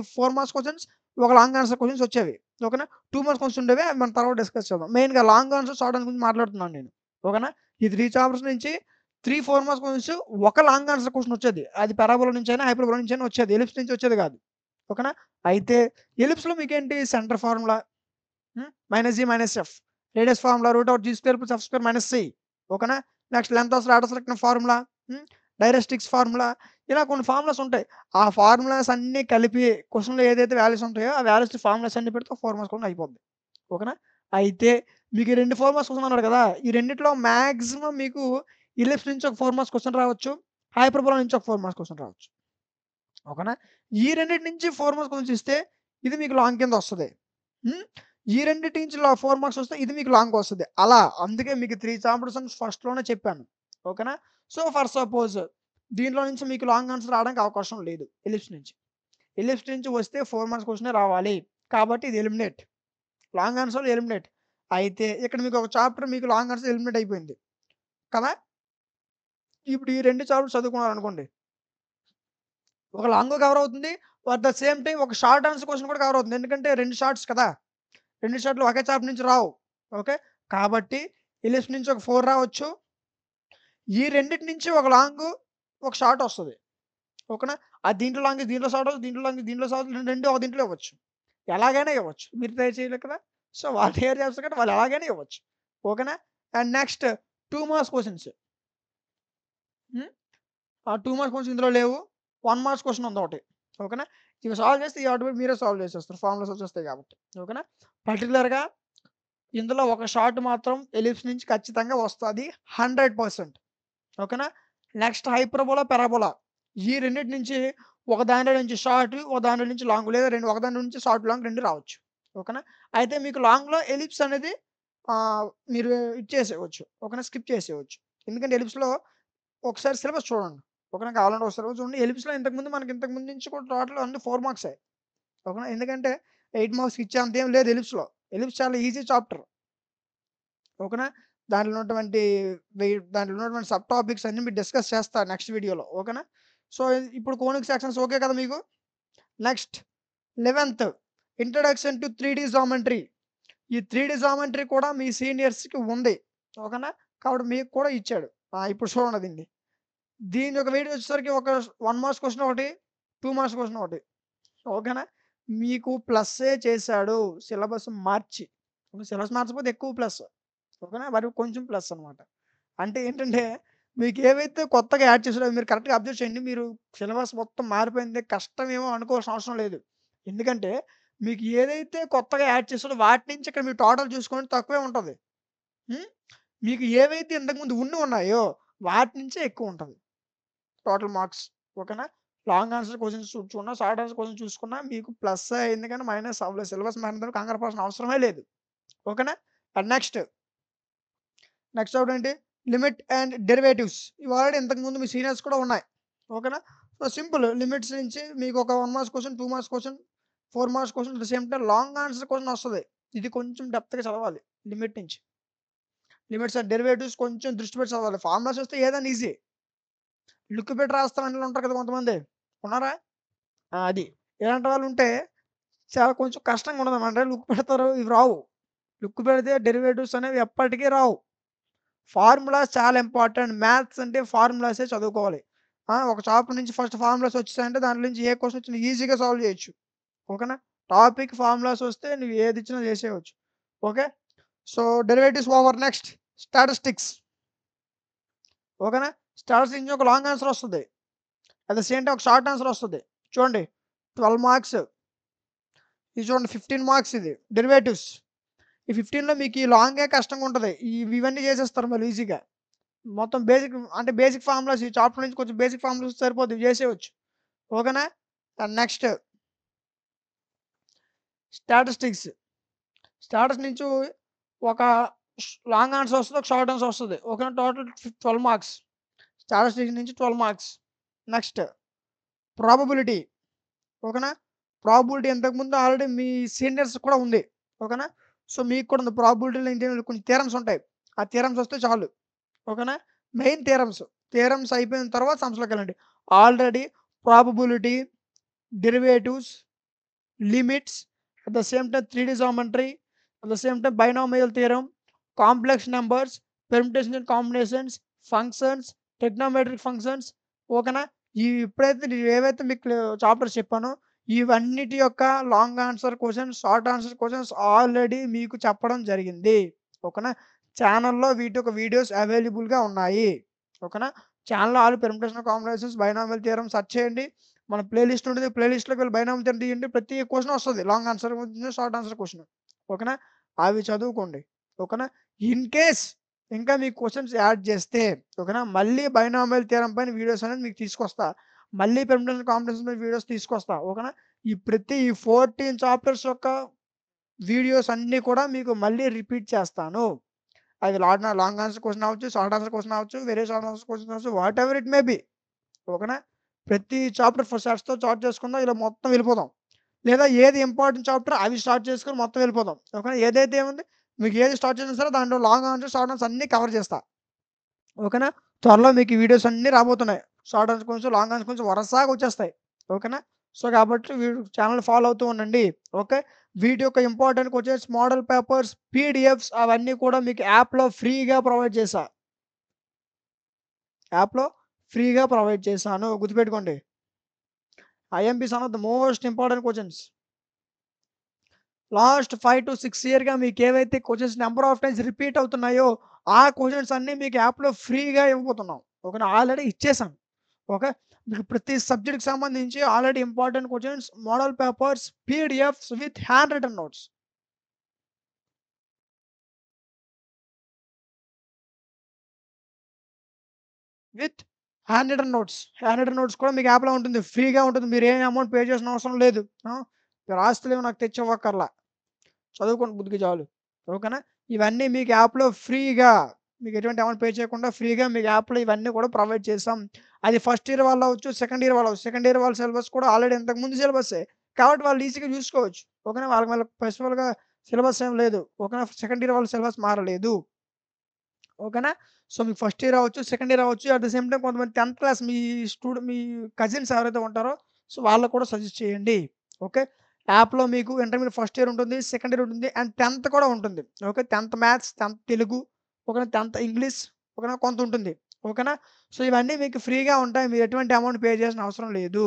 A: 4 మార్క్స్ క్వెషన్స్, ఒక లాంగ్ ఆన్సర్ క్వెషన్స్ వచ్చేవి. ఓకేనా? 2 మార్క్స్ క్వెషన్స్ ఉండేవి. అవి మనం తర్వాత డిస్కస్ చేద్దాం. మెయిన్‌గా లాంగ్ ఆన్సర్, షార్ట్ ఆన్సర్ గురించి మాట్లాడుతున్నాను నేను. ఓకేనా? ఈ 3 చాప్టర్స్ నుంచి 4 మార్క్స్ క్వెషన్స్, ఒక లాంగ్ ఆన్సర్ క్వెషన్ వచ్చేది. అది పారాబోలా నుంచైనా, హైపర్బోలా నుంచైనా వచ్చేది. ఎలిప్స్ నుంచి వచ్చేది కాదు. ఓకేనా? అయితే ఎలిప్స్‌లో మీకేంటి centre formula, minus G minus F. Radius formula root out G square plus F square minus C. ఓకేనా? Next length of latus rectum formula, directrix formula, ఇలా కొన్ని ఫార్ములాస్ ఉంటాయి. ఆ ఫార్ములాస్ అన్నీ కలిపి క్వెషన్‌లో ఏదైతే వాల్యూస్ ఉంటాయో, ఆ వాల్యూస్ ఫార్ములాస్ అన్నీ పెడితే 4 మార్క్స్ క్వెషన్ అయిపోద్ది. ఓకేనా? అయితే మీకు ఈ 2 4 మార్క్స్ క్వెషన్ అన్నాడు కదా! ఈ రెండిట్లో మాక్సిమం మీకు ఎలిప్స్ నుంచి ఒక 4 మార్క్స్ క్వెషన్ రావచ్చు. హైపర్బోలా నుంచి ఒక 4 మార్క్స్ క్వెషన్ రావచ్చు. ఓకేనా? ఈ రెండిటి నుంచి 4 మార్క్స్ క్వెషన్స్ ఇస్తే ఇది మీకు లాంగ్ కింద వస్తది. హ్మ్. ఈ రెండిటి నుంచి 4 మార్క్స్ వస్తే ఇది మీకు లాంగ్ వస్తది. అలా అందుకే మీకు 3 చాప్టర్స్ అని ఫస్ట్‌లోనే చెప్పాను. ఓకేనా? సో, ఫర్ సపోజ్ దీంట్లో నుంచి మీకు లాంగ్ ఆన్సర్ రావడానికి అవకాశం లేదు ఎలిప్స్ నుంచి. ఎలిప్స్ నుంచి వస్తే 4 మార్క్స్ క్వెషనే రావాలి. కాబట్టి ఇది ఎలిమినేట్. Long answer eliminate. అయితే ఇక్కడ మీకు ఒక చాప్టర్ మీకు లాంగ్ ఆన్సర్ ఎలిమినేట్ అయిపోయింది. కదా! ఇప్పుడు ఈ 2 చాప్టర్స్ చదువుకున్నారనుకోండి. ఒక లాంగు కవర్ అవుతుంది. అట్ ద సేమ్ టైమ్ ఒక షార్ట్ ఆన్సర్ క్వెషన్ కూడా కవర్ అవుతుంది. ఎందుకంటే 2 షార్ట్స్ కదా! 2 షార్ట్‌లు ఒకే చాప్టర్ నుంచి రావు. ఓకే. కాబట్టి ఎలిప్స్ నుంచి ఒక 4 రావచ్చు. ఈ రెండిటి నుంచి ఒక లాంగు, ఒక షార్ట్ వస్తది. ఓకేనా? దీంట్లో లాంగ్, దీంట్లో షార్ట్ అవుతుంది. దీంట్లో లాంగ్, దీంట్లో షార్ట్ 2 ఒక దీంట్లో ఇవ్వచ్చు. ఎలాగైనా ఇవ్వచ్చు. మీరు ట్రై చేయలేదు కదా! సో, వాళ్ళు క్లియర్ చేస్తారు కాబట్టి వాళ్ళు ఎలాగైనా ఇవ్వచ్చు. ఓకేనా? And next 2 marks questions. హ్మ్. ఆ 2 మార్క్స్ క్వెషన్స్ ఇందులో లేవు. 1 మార్క్స్ క్వెషన్ ఉంది ఒకటి. ఓకేనా? ఇవి సాల్వ్ చేస్తే ఈ ఆటోమేటిక్ మీరే సాల్వ్ చేసేస్తారు. ఫార్ములాస్ వచ్చేస్తాయి కాబట్టి. ఓకేనా? పర్టిక్యులర్‌గా ఇందులో ఒక షార్ట్ మాత్రం ఎలిప్స్ నుంచి ఖచ్చితంగా వస్తది 100%. ఓకేనా? నెక్స్ట్ హైపర్బోలా, పారాబోలా ఈ రెండిటి నుంచి ఒక దాంట్లో నుంచి షార్ట్, ఒక దాంట్లో నుంచి లాంగ్ లేదా ఒక దాంట్లో నుంచి షార్ట్, లాంగ్ 2 రావచ్చు. ఓకేనా? అయితే మీకు లాంగ్‌లో ఎలిప్స్ అనేది మీరు ఇచ్చేసేయవచ్చు. ఓకేనా? స్కిప్ చేసేయవచ్చు. ఎందుకంటే ఎలిప్స్‌లో ఒకసారి సిలబస్ చూడండి. ఓకేనా? కావాలంటే ఒక సిలబస్ చూడండి. ఎలిప్స్‌లో ఇంతకు ముందు నుంచి కూడా టోటల్ అన్ని 4 మార్క్సే. ఓకేనా? ఎందుకంటే 8 మార్క్స్‌కి ఇచ్చేంత ఏం లేదు ఎలిప్స్‌లో. ఎలిప్స్ చాలా ఈజీ చాప్టర్. ఓకేనా? దాంట్లో ఉన్నటువంటి సబ్ టాపిక్స్ అన్నీ మీరు డిస్కస్ చేస్తా నెక్స్ట్ వీడియోలో. ఓకేనా? సో, ఇప్పుడు కోనిక్ సెక్షన్స్ ఓకే కదా మీకు? నెక్స్ట్ 11థ్ ఇంట్రడక్షన్ టు 3 జామెట్రీ. ఈ 3 జామెట్రీ కూడా మీ సీనియర్స్‌కి ఉంది. ఓకేనా? కాబట్టి మీకు కూడా ఇచ్చాడు. ఇప్పుడు చూడండి దీన్ని. దీని యొక్క వీడియో వచ్చేసరికి ఒక 1 మార్క్స్ క్వెషన్ ఒకటి, 2 మార్క్స్ క్వెషన్ ఒకటి. ఓకేనా? మీకు ప్లస్సే చేశాడు సిలబస్ మార్చి. సిలబస్ మార్చకపోతే ఎక్కువ ప్లస్. ఓకేనా? మరి కొంచెం ప్లస్ అనమాట. అంటే ఏంటంటే మీకు ఏవైతే కొత్తగా యాడ్ చేసారో మీరు కరెక్ట్‌గా అబ్జర్వ్ చేయండి. మీరు సిలబస్ మొత్తం మారిపోయింది. కష్టమేమో అనుకోవాల్సిన అవసరం లేదు. ఎందుకంటే మీకు ఏదైతే కొత్తగా యాడ్ చేసారో వాటి నుంచి ఇక్కడ మీరు టోటల్ చూసుకోండి తక్కువే ఉంటది. హ్మ్. మీకు ఏవైతే ఇంతకుముందు ఉన్నాయో వాటి నుంచే ఎక్కువుంటది. Total marks. ఓకేనా? లాంగ్ ఆన్సర్ క్వెషన్స్ చూసుకున్నా, షార్ట్ ఆన్సర్ క్వెషన్స్ చూసుకున్నా మీకు ప్లస్సే అయింది కానీ మైనస్ అవ్వలేదు. సిలబస్ మారినందుకు కంగారు పడాల్సిన అవసరమే లేదు. ఓకేనా? అండ్ నెక్స్ట్ ఒకటేంటి లిమిట్ అండ్ డెరివేటివ్స్. ఇవి ఆల్రెడీ ఇంతకుముందు మీ సీనియర్స్ కూడా ఉన్నాయి. ఓకేనా? సో, సింపుల్ లిమిట్స్ నుంచి మీకు ఒక 1 marks question, 2 marks question, 4 marks question at the same time long answer question వస్తది. ఇది కొంచెం డెప్త్‌గా చదవాలి లిమిట్ నుంచి. లిమిట్స్ అండ్ డెరివేటివ్స్ కొంచెం దృష్టి పెట్టి చదవాలి. ఫార్ములాస్ వస్తే ఏదైనా ఈజీ. లుక్ పెట్టి రాస్తామని ఉంటారు కదా కొంతమంది. ఉన్నారా? అది. ఇలాంటి వాళ్ళుంటే చాలా కొంచెం కష్టంగా ఉండదనమాట. లుక్ పెడతారు ఇవి రావు. లుక్ పెడితే డెరివేటివ్స్ అనేవి ఎప్పటికీ రావు. ఫార్ములాస్ చాలా ఇంపార్టెంట్. మ్యాథ్స్ అంటే ఫార్ములాసే చదువుకోవాలి. ఒక చాప్టర్ నుంచి ఫస్ట్ ఫార్ములాస్ వచ్చేసాయంటే దాంట్లో నుంచి ఏ క్వెషన్ వచ్చినా ఈజీగా సాల్వ్ చేయొచ్చు. ఓకేనా? టాపిక్ ఫార్ములాస్ వస్తే నువ్వు ఏదిచ్చినా చేసేయవచ్చు. Okay. So, derivatives over. Next statistics. ఓకేనా? స్టాటిస్టిక్స్ నుంచి ఒక లాంగ్ ఆన్సర్ వస్తది. అట్ ద సేమ్ టైమ్ ఒక షార్ట్ ఆన్సర్ వస్తది. చూడండి 12 మార్క్స్. ఇది చూడండి 15 మార్క్స్ ఇది డెరివేటివ్స్. ఈ 15లో మీకు ఈ లాంగే కష్టంగా ఉంటది. ఇవన్నీ చేసేస్తారు మళ్ళీ ఈజీగా. మొత్తం బేసిక్ ఫార్ములాస్ ఈ చాప్టర్ నుంచి కొంచెం బేసిక్ ఫార్ములాస్ సరిపోద్ది ఇవి చేసేయొచ్చు. ఓకేనా? And next statistics. స్టాటిస్టిక్స్ నుంచి ఒక లాంగ్ ఆన్సర్ వస్తది. ఒక షార్ట్ ఆన్సర్ వస్తది. ఓకేనా? Total 12 marks. స్టాటిస్టిక్స్ నుంచి 12 మార్క్స్. Next probability. ఓకేనా? ప్రాబబిలిటీ ఇంతకుముందు ఆల్రెడీ మీ సీనియర్స్ కూడా ఉంది. ఓకేనా? సో, మీకు కూడా ఉంది. ప్రాబబిలిటీలో ఏంటి కొన్ని థియరమ్స్ ఉంటాయి. ఆ థియరమ్స్ వస్తే చాలు. ఓకేనా? Main theorems. థియరమ్స్ అయిపోయిన తర్వాత సమ్స్‌లోకెళ్ళండి. Already probability, derivatives, limits, at the same time 3 geometry, at the same time binomial theorem, complex numbers, permutation and combinations, functions, trigonometric functions. ఓకేనా? ఇప్పుడైతే నేను ఏవైతే మీకు చాప్టర్స్ చెప్పానో ఇవన్నిటి యొక్క long answer questions, short answer questions already మీకు చెప్పడం జరిగింది. ఓకేనా? ఛానెల్‌లో వీటి యొక్క వీడియోస్ అవైలబుల్‌గా ఉన్నాయి. ఓకేనా? ఛానెల్‌లో all permutation combinations, binomial theorem search చేయండి. మన ప్లే లిస్ట్ ఉంటుంది. ప్లే లిస్ట్‌లోకి వెళ్ళి బైనామియల్ థియరమ్ తీయండి. ప్రతి క్వెషన్ వస్తది. Long answer question, short answer question. ఓకేనా? అవి చదువుకోండి. ఓకేనా? ఇన్ కేస్ ఇంకా మీకు క్వెషన్స్ యాడ్ చేస్తే ఓకేనా? మళ్ళీ బైనామియల్ థియరమ్ పైన వీడియోస్ అనేది మీకు తీసుకొస్తా. మళ్ళీ పెర్ముటేషన్ కాంబినేషన్ పైన వీడియోస్ తీసుకొస్తా. ఓకేనా? ఈ 14 చాప్టర్స్ యొక్క వీడియోస్ అన్నీ కూడా మీకు మళ్ళీ రిపీట్ చేస్తాను. అది లాంగ్ ఆన్సర్ క్వెషన్ అవ్వచ్చు, షార్ట్ ఆన్సర్ క్వెషన్ అవ్వచ్చు, వేరే షార్ట్ ఆన్సర్ క్వెషన్ అవ్వచ్చు. Whatever it may be. ఓకేనా? ప్రతి చాప్టర్ సెట్స్‌తో స్టార్ట్ చేసుకుందాం. ఇలా మొత్తం వెళ్ళిపోదాం. లేదా ఏది ఇంపార్టెంట్ చాప్టర్ అవి స్టార్ట్ చేసుకొని మొత్తం వెళ్ళిపోదాం. ఓకేనా? ఏదైతే ఏముంది మీకు ఏది స్టార్ట్ చేసినా సరే దాంట్లో లాంగ్ ఆన్సర్, షార్ట్ ఆన్సర్ అన్నీ కవర్ చేస్తా. ఓకేనా? త్వరలో మీకు ఈ వీడియోస్ అన్నీ రాబోతున్నాయి. Short answer questions, long answer questions వరసగా వచ్చేస్తాయి. ఓకేనా? సో, కాబట్టి ఛానెల్ ఫాలో అవుతూ ఉండండి. ఓకే. వీటి యొక్క ఇంపార్టెంట్ క్వెషన్స్, మోడల్ పేపర్స్, పీడీఎఫ్స్ అవన్నీ కూడా మీకు యాప్‌లో ఫ్రీగా ప్రొవైడ్ చేశా. యాప్‌లో ఫ్రీగా ప్రొవైడ్ చేశాను. గుర్తుపెట్టుకోండి. IMPs are the most important questions. Last 5-6 ఇయర్‌గా మీకేవైతే questions number of times repeat అవుతున్నాయో, ఆ క్వెషన్స్ అన్నీ మీకు యాప్‌లో ఫ్రీగా ఇవ్వబోతున్నాం. ఓకేనా? ఆల్రెడీ ఇచ్చేసాను. ఓకే. మీకు ప్రతి సబ్జెక్ట్‌కి సంబంధించి already important questions, model papers, PDFs with hand written notes. With hand written notes. Hand written notes కూడా మీకు యాప్‌లో ఉంటుంది. ఫ్రీగా ఉంటుంది. మీరేం అమౌంట్ పే చేయాల్సిన అవసరం లేదు. మీరు ఆస్తులేమి నాకు తెచ్చివ్వక్కర్లా. చదువుకోండి బుద్ధిగా చాలు. ఓకేనా? ఇవన్నీ మీకు యాప్‌లో ఫ్రీగా మీకు ఎటువంటి అమౌంట్ పే చేయకుండా ఫ్రీగా మీకు యాప్‌లో ఇవన్నీ కూడా ప్రొవైడ్ చేసాం. అది ఫస్ట్ ఇయర్ వాళ్ళవ్వచ్చు, సెకండ్ ఇయర్ వాళ్ళవ్వచ్చు. సెకండ్ ఇయర్ వాళ్ళ సిలబస్ కూడా ఆల్రెడీ ఇంతకు ముందు సిలబస్సే. కాబట్టి వాళ్ళు ఈజీగా చూసుకోవచ్చు. ఓకేనా? వాళ్ళకి మళ్ళీ స్పెసిఫికల్‌గా సిలబస్ ఏం లేదు. ఓకేనా? సెకండ్ ఇయర్ వాళ్ళ సిలబస్ మారలేదు. ఓకేనా? సో, మీకు ఫస్ట్ ఇయర్ అవ్వచ్చు, సెకండ్ ఇయర్ అవ్వచ్చు. అట్ ద సేమ్ టైమ్ కొంతమంది 10థ్ క్లాస్ మీ కజిన్స్ ఎవరైతే ఉంటారో సో, వాళ్ళకి కూడా సజెస్ట్ చేయండి. ఓకే. యాప్‌లో మీకు ఇంటర్మీడియేట్ ఫస్ట్ ఇయర్ ఉంటుంది, సెకండ్ ఇయర్ ఉంటుంది అండ్ 10థ్ కూడా ఉంటుంది. ఓకే. 10థ్ మ్యాథ్స్, 10థ్ తెలుగు, ఓకేనా? 10థ్ ఇంగ్లీష్, ఓకేనా? కొంత ఉంటుంది. ఓకేనా? సో, ఇవన్నీ మీకు ఫ్రీగా ఉంటాయి. మీరు ఎటువంటి అమౌంట్ పే చేయాల్సిన అవసరం లేదు.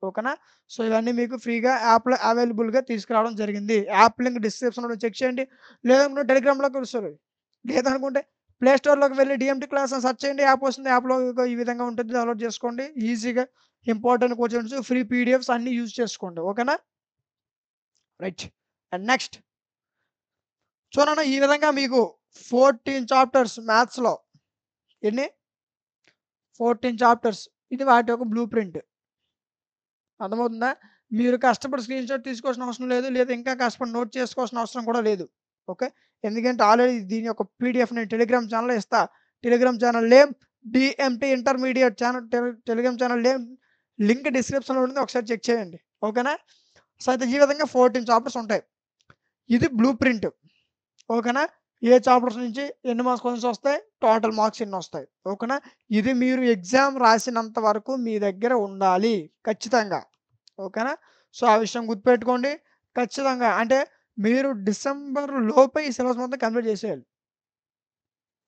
A: ఓకేనా? సో, ఇవన్నీ మీకు ఫ్రీగా యాప్‌లో అవైలబుల్‌గా తీసుకురావడం జరిగింది. యాప్ లింక్ డిస్క్రిప్షన్‌లో చెక్ చేయండి. లేదనుకుంటే టెలిగ్రామ్‌లోకి సారీ లేదనుకుంటే ప్లే స్టోర్‌లోకి వెళ్లి డీఎంటీ క్లాస్ అని సెర్చ్ చేయండి. యాప్ వస్తుంది. యాప్‌లో ఇగో ఈ విధంగా ఉంటుంది. డౌన్‌లోడ్ చేసుకోండి. ఈజీగా ఇంపార్టెంట్ క్వెషన్స్, ఫ్రీ పీడీఎఫ్స్ అన్నీ యూజ్ చేసుకోండి. ఓకేనా? రైట్. అండ్ నెక్స్ట్ చూడండి ఈ విధంగా మీకు 14 చాప్టర్స్ మ్యాథ్స్‌లో ఎన్ని? 14 చాప్టర్స్. ఇది వాటి యొక్క బ్లూ ప్రింట్. అర్థమవుతుందా? మీరు కష్టపడి స్క్రీన్‌షాట్ తీసుకోవాల్సిన అవసరం లేదు. లేదా ఇంకా కష్టపడి నోట్ చేసుకోవాల్సిన అవసరం కూడా లేదు. ఓకే. ఎందుకంటే ఆల్రెడీ దీని యొక్క పీడీఎఫ్ నేను టెలిగ్రామ్ ఛానెల్‌లో ఇస్తా. Telegram channel name DMT intermediate channel Telegram channel name link డిస్క్రిప్షన్‌లో ఉంటుంది. ఒకసారి చెక్ చేయండి. ఓకేనా? సో, అయితే ఈ విధంగా 14 చాప్టర్స్ ఉంటాయి. ఇది బ్లూ ప్రింట్. ఓకేనా? ఏ చాప్టర్స్ నుంచి ఎన్ని మార్క్స్ క్వెషన్స్ వస్తాయి? టోటల్ మార్క్స్ ఎన్నొస్తాయి? ఓకేనా? ఇది మీరు ఎగ్జామ్ రాసినంత వరకు మీ దగ్గర ఉండాలి ఖచ్చితంగా. ఓకేనా? సో, ఆ విషయం గుర్తుపెట్టుకోండి. ఖచ్చితంగా అంటే మీరు డిసెంబర్ లోపే ఈ సిలబస్ మొత్తం కంప్లీట్ చేసేయాలి.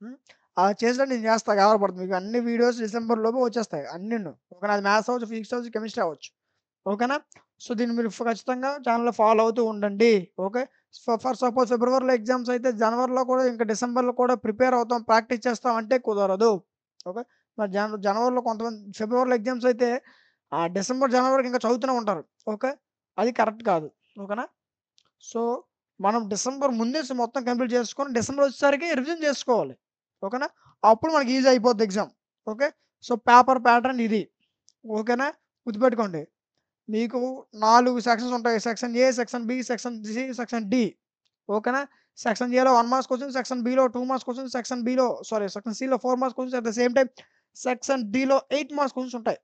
A: హ్మ్. అలా చేసినట్టు నేను చేస్తా గాబర పడుతుంది. మీకు అన్ని వీడియోస్ డిసెంబర్ లోపు వచ్చేస్తాయి అన్నీను. ఓకేనా? అది మ్యాథ్స్ అవ్వచ్చు, ఫిజిక్స్ అవ్వచ్చు, కెమిస్ట్రీ అవ్వచ్చు. ఓకేనా? సో, దీన్ని మీరు ఖచ్చితంగా ఛానెల్‌లో ఫాలో అవుతూ ఉండండి. ఓకే. ఫర్ సపోజ్ ఫిబ్రవరిలో ఎగ్జామ్స్ అయితే జనవరిలో కూడా ఇంకా డిసెంబర్‌లో కూడా ప్రిపేర్ అవుతాం, ప్రాక్టీస్ చేస్తాం అంటే కుదరదు. ఓకే. మరి జనవరిలో కొంతమంది ఫిబ్రవరిలో ఎగ్జామ్స్ అయితే డిసెంబర్, జనవరికి ఇంకా చదువుతూనే ఉంటారు. ఓకే. అది కరెక్ట్ కాదు. ఓకేనా? సో, మనం డిసెంబర్ ముందే మొత్తం కంప్లీట్ చేసుకొని డిసెంబర్ వచ్చేసరికి రివిజన్ చేసుకోవాలి. ఓకేనా? అప్పుడు మనకి ఈజీ అయిపోద్ది exam. Okay. So, paper pattern ఇది. ఓకేనా? గుర్తుపెట్టుకోండి. మీకు 4 సెక్షన్స్ ఉంటాయి. Section A, section B, section C, section D. ఓకేనా? సెక్షన్ ఏలో 1 మార్క్స్ క్వెషన్స్, సెక్షన్ బిలో 2 మార్క్స్ క్వెషన్స్, సెక్షన్ సిలో 4 marks questions at the same time section డిలో 8 మార్క్స్ క్వెషన్స్ ఉంటాయి.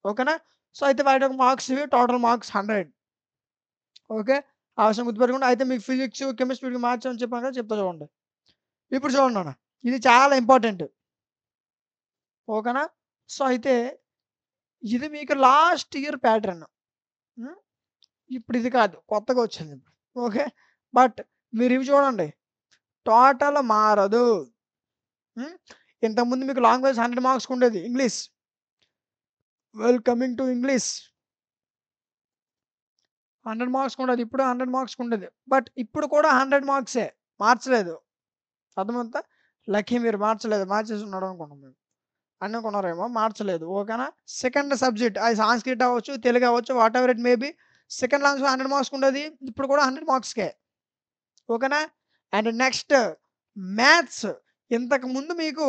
A: ఓకేనా? సో, అయితే వాటి యొక్క మార్క్స్ ఇవి టోటల్ మార్క్స్ 100. ఓకే. ఆ విషయం గుర్తుపెట్టుకోండి. అయితే మీకు ఫిజిక్స్, కెమిస్ట్రీ, మ్యాథ్స్ అని చెప్పాను కదా! చెప్తా చూడండి. ఇప్పుడు చూడండి నాన్న. ఇది చాలా ఇంపార్టెంట్. ఓకేనా? సో, అయితే ఇది మీకు లాస్ట్ ఇయర్ ప్యాటర్న్. హ్మ్. ఇప్పుడు ఇది కాదు. కొత్తగా వచ్చింది. ఓకే. బట్ మీరు ఇవి చూడండి. టోటల్ మారదు. హ్మ్. ఇంతకుముందు మీకు లాంగ్వేజ్ 100 మార్క్స్‌కుండేది ఇంగ్లీష్. కమింగ్ టు ఇంగ్లీష్ 100 మార్క్స్‌కుండేది. ఇప్పుడు 100 మార్క్స్‌కుండేది. బట్ ఇప్పుడు కూడా 100 మార్క్సే. మార్చలేదు. అర్థమవుతుందా? లక్కీ మీరు మార్చలేదు. మార్చేసున్నాడు అనుకున్నాం మేము. అనుకున్నారేమో మార్చలేదు. ఓకేనా? సెకండ్ సబ్జెక్ట్ అది సాంస్క్రిట్ అవ్వచ్చు, తెలుగు అవ్వచ్చు, whatever it may be. Second language 100 మార్క్స్‌కుండేది. ఇప్పుడు కూడా 100 మార్క్స్‌కే. ఓకేనా? అండ్ నెక్స్ట్ మ్యాథ్స్ ఇంతకుముందు మీకు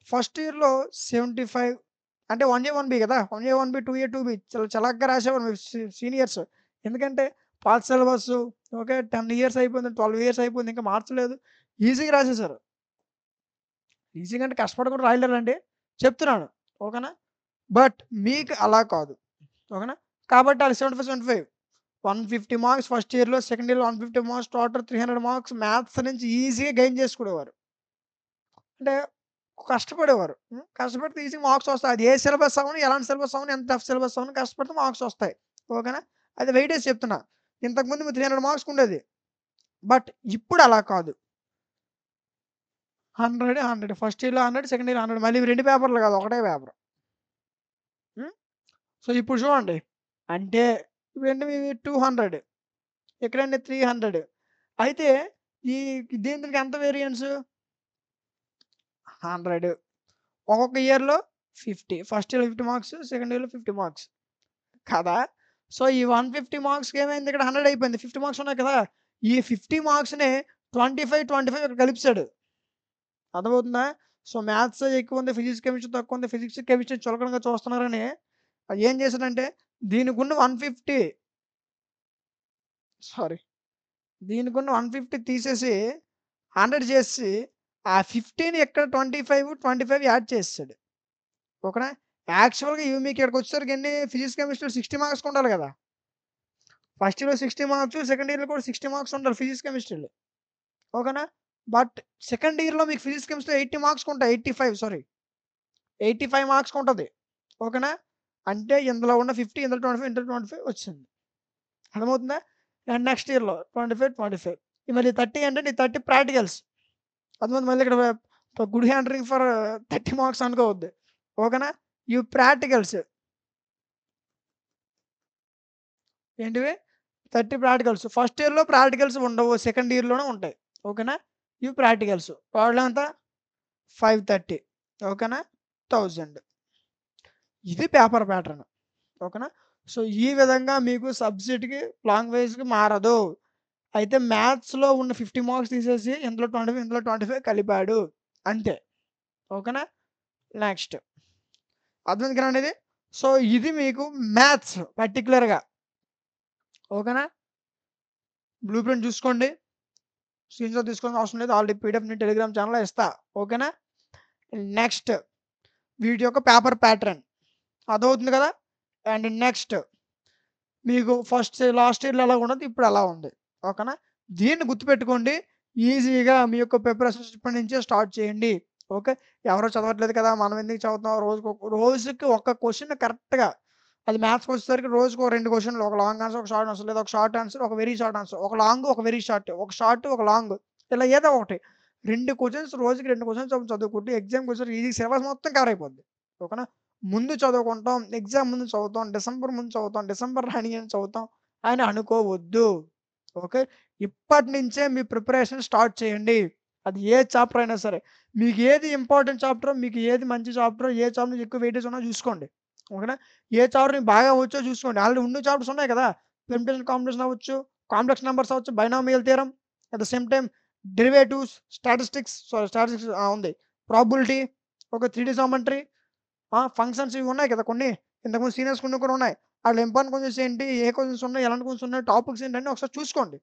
A: ఫస్ట్ ఇయర్‌లో 75 అంటే 1A, 1B కదా! 1A, 1B, 2A, 2B చాలా చలాగ్గా రాసేవారు మీ సీనియర్స్. ఎందుకంటే పాత సిలబస్సు ఓకే. 10 ఇయర్స్ అయిపోయింది, 12 ఇయర్స్ అయిపోయింది. ఇంకా మార్చలేదు. ఈజీగా రాసేసారు. ఈజీగా అంటే కష్టపడి కూడా రాయలేరండి. చెప్తున్నాను. ఓకేనా? బట్ మీకు అలా కాదు. ఓకేనా? కాబట్టి ఆళ్ళు 75, 75 150 మార్క్స్ ఫస్ట్ ఇయర్‌లో, సెకండ్ ఇయర్‌లో 150 మార్క్స్ టోటల్ 300 మార్క్స్ మ్యాథ్స్ నుంచి ఈజీగా గెయిన్ చేసుకునేవారు. అంటే కష్టపడేవారు. కష్టపడితే ఈజీగా మార్క్స్ వస్తాయి. అది ఏ సిలబస్ అవ్వని, ఎలాంటి సిలబస్ అవ్వని, ఎంత టఫ్ సిలబస్ అవ్వని కష్టపడితే మార్క్స్ వస్తాయి. ఓకేనా? అది వెయిటేజ్ చెప్తున్నా. ఇంతకుముందు మీకు 300 మార్క్స్‌కి ఉండేది. బట్ ఇప్పుడు అలా కాదు. 100, 100 ఫస్ట్ ఇయర్‌లో 100, సెకండ్ ఇయర్‌లో 100 మళ్ళీ ఇవి 2 పేపర్‌లు కాదు. ఒకటే పేపర్. హ్మ్. సో, ఇప్పుడు చూడండి. అంటే ఇవేంటివి 200 ఇక్కడేంటి 300 అయితే ఈ దీనికి ఎంత వేరియన్స్ 100 ఒక్కొక్క ఇయర్‌లో 50 ఫస్ట్ ఇయర్‌లో 50 మార్క్స్, సెకండ్ ఇయర్‌లో 50 మార్క్స్ కదా! సో, ఈ 150 మార్క్స్‌కి ఏమైంది ఇక్కడ 100 అయిపోయింది. 50 మార్క్స్ ఉన్నాయి కదా! ఈ 50 మార్క్స్‌ని 25, 25 ఇక్కడ కలిపేసాడు. అర్థమవుతుందా? సో, మ్యాథ్స్ ఎక్కువుంది, ఫిజిక్స్, కెమిస్ట్రీ తక్కువుంది. ఫిజిక్స్, కెమిస్ట్రీ చులకనగా చూస్తున్నారని ఏం చేశాడంటే దీనికున్న 150 సారీ దీనికున్న 150 తీసేసి 100 చేసేసి ఆ 50ని ఇక్కడ 25, 25 యాడ్ చేసేసాడు. ఓకేనా? యాక్చువల్‌గా ఇవి మీకు ఇక్కడికొచ్చేసరికి ఎన్ని ఫిజిక్స్, కెమిస్ట్రీ 60 మార్క్స్‌కి ఉండాలి కదా! ఫస్ట్ ఇయర్‌లో 60 మార్క్స్, సెకండ్ ఇయర్‌లో కూడా 60 మార్క్స్ ఉండాలి ఫిజిక్స్, కెమిస్ట్రీలో. ఓకేనా? బట్ సెకండ్ ఇయర్‌లో మీకు ఫిజిక్స్, కెమిస్ట్రీ 80 మార్క్స్‌కుంటాయి. 85 సారీ. 85 మార్క్స్‌కుంటది. ఓకేనా? అంటే ఇందులో ఉన్న 50 ఇందులో 25 ఇందులో 25 వచ్చింది. అర్థమవుతుందా? అండ్ నెక్స్ట్ ఇయర్‌లో 25, 25 మళ్ళీ 30 అంటే నీ 30 ప్రాక్టికల్స్. అర్థమైందా? మళ్ళీ ఇక్కడ గుడ్ హ్యాండరింగ్ ఫర్ 30 మార్క్స్ అనుకోవద్దు. ఓకేనా? ఇవి ప్రాక్టికల్స్. ఏంటివి? 30 ప్రాక్టికల్స్. ఫస్ట్ ఇయర్‌లో ప్రాక్టికల్స్ ఉండవు. సెకండ్ ఇయర్‌లోనే ఉంటాయి. ఓకేనా? ఇవి ప్రాక్టికల్స్. టోటల్ ఎంత? 530 ఓకేనా? 1000 ఇది పేపర్ ప్యాటర్న్. ఓకేనా? సో, ఈ విధంగా మీకు సబ్జెక్ట్‌కి లాంగ్ వైస్‌గా మారదు. అయితే మ్యాథ్స్‌లో ఉన్న 50 మార్క్స్ తీసేసి ఇందులో 25, ఇందులో 25 కలిపాడు. అంతే. ఓకేనా? నెక్స్ట్. అర్థమైంది కదండీ ఇది? సో, ఇది మీకు మ్యాథ్స్ పర్టిక్యులర్‌గా. ఓకేనా? బ్లూ ప్రింట్ చూసుకోండి. స్క్రీన్‌షాట్ తీసుకోవాల్సిన అవసరం లేదు. ఆల్రెడీ పీడిఎఫ్ నేను టెలిగ్రామ్ ఛానెల్‌లో ఇస్తా. ఓకేనా? నెక్స్ట్ వీటి యొక్క పేపర్ ప్యాటర్న్. అర్థమవుతుంది కదా! అండ్ నెక్స్ట్ మీకు లాస్ట్ ఇయర్‌లో ఎలా ఉన్నది ఇప్పుడు అలా ఉంది. ఓకేనా? దీన్ని గుర్తుపెట్టుకోండి. ఈజీగా మీ యొక్క ప్రిపరేషన్స్ ఇప్పటి నుంచే స్టార్ట్ చేయండి. ఓకే. ఎవరు చదవట్లేదు కదా! మనం ఎందుకు చదువుతాం రోజుకి ఒక క్వెషన్ కరెక్ట్‌గా అది మ్యాథ్స్‌కి వచ్చేసరికి రోజుకి ఒక 2 క్వెషన్‌లు ఒక లాంగ్ ఆన్సర్, ఒక షార్ట్ ఆన్సర్ లేదా ఒక షార్ట్ ఆన్సర్, ఒక వెరీ షార్ట్ ఆన్సర్. ఒక లాంగ్, ఒక వెరీ షార్ట్. ఒక షార్ట్, ఒక లాంగ్. ఇలా ఏదో ఒకటి. 2 క్వెషన్స్ రోజుకి 2 క్వెషన్స్ చొప్పున చదువుకుంటే ఎగ్జామ్‌కొచ్చేసరికి ఈజీ సిలబస్ మొత్తం కవర్ అయిపోద్ది. ఓకేనా? ముందు చదువుకుంటాం. ఎగ్జామ్ ముందు చదువుతాం. డిసెంబర్ ముందు చదువుతాం. డిసెంబర్ రానియని చదువుతాం అని అనుకోవద్దు. ఓకే. ఇప్పటి నుంచే మీ ప్రిపరేషన్ స్టార్ట్ చేయండి. అది ఏ చాప్టర్ అయినా సరే. మీకు ఏది ఇంపార్టెంట్ చాప్టరో, మీకు ఏది మంచి చాప్టరో, ఏ చాప్టర్ ఎక్కువ వెయిటేజ్ ఉన్నదో చూసుకోండి. ఓకేనా? ఏ చాప్టర్ మీకు బాగా వచ్చో చూసుకోండి. ఆల్రెడీ ఉన్న చాప్టర్స్ ఉన్నాయి కదా! పెర్ముటేషన్, కాంబినేషన్ అవ్వచ్చు, కాంప్లెక్స్ నంబర్స్ అవ్వచ్చు, binomial theorem, at the same time derivatives, statistics ఉంది. ప్రాబబిలిటీ, ఒక 3 జామెట్రీ ఫంక్షన్స్ ఇవి ఉన్నాయి కదా కొన్ని. ఇంతకుముందు సీనియర్స్ కొన్ని కూడా ఉన్నాయి. ఆళ్ళు ఇంపార్టెంట్ క్వెషన్స్ ఏంటి? ఏ క్వెషన్స్ ఉన్నాయి? ఎలాంటి క్వెషన్స్ ఉన్నాయి? టాపిక్స్ ఏంటని ఒకసారి చూసుకోండి.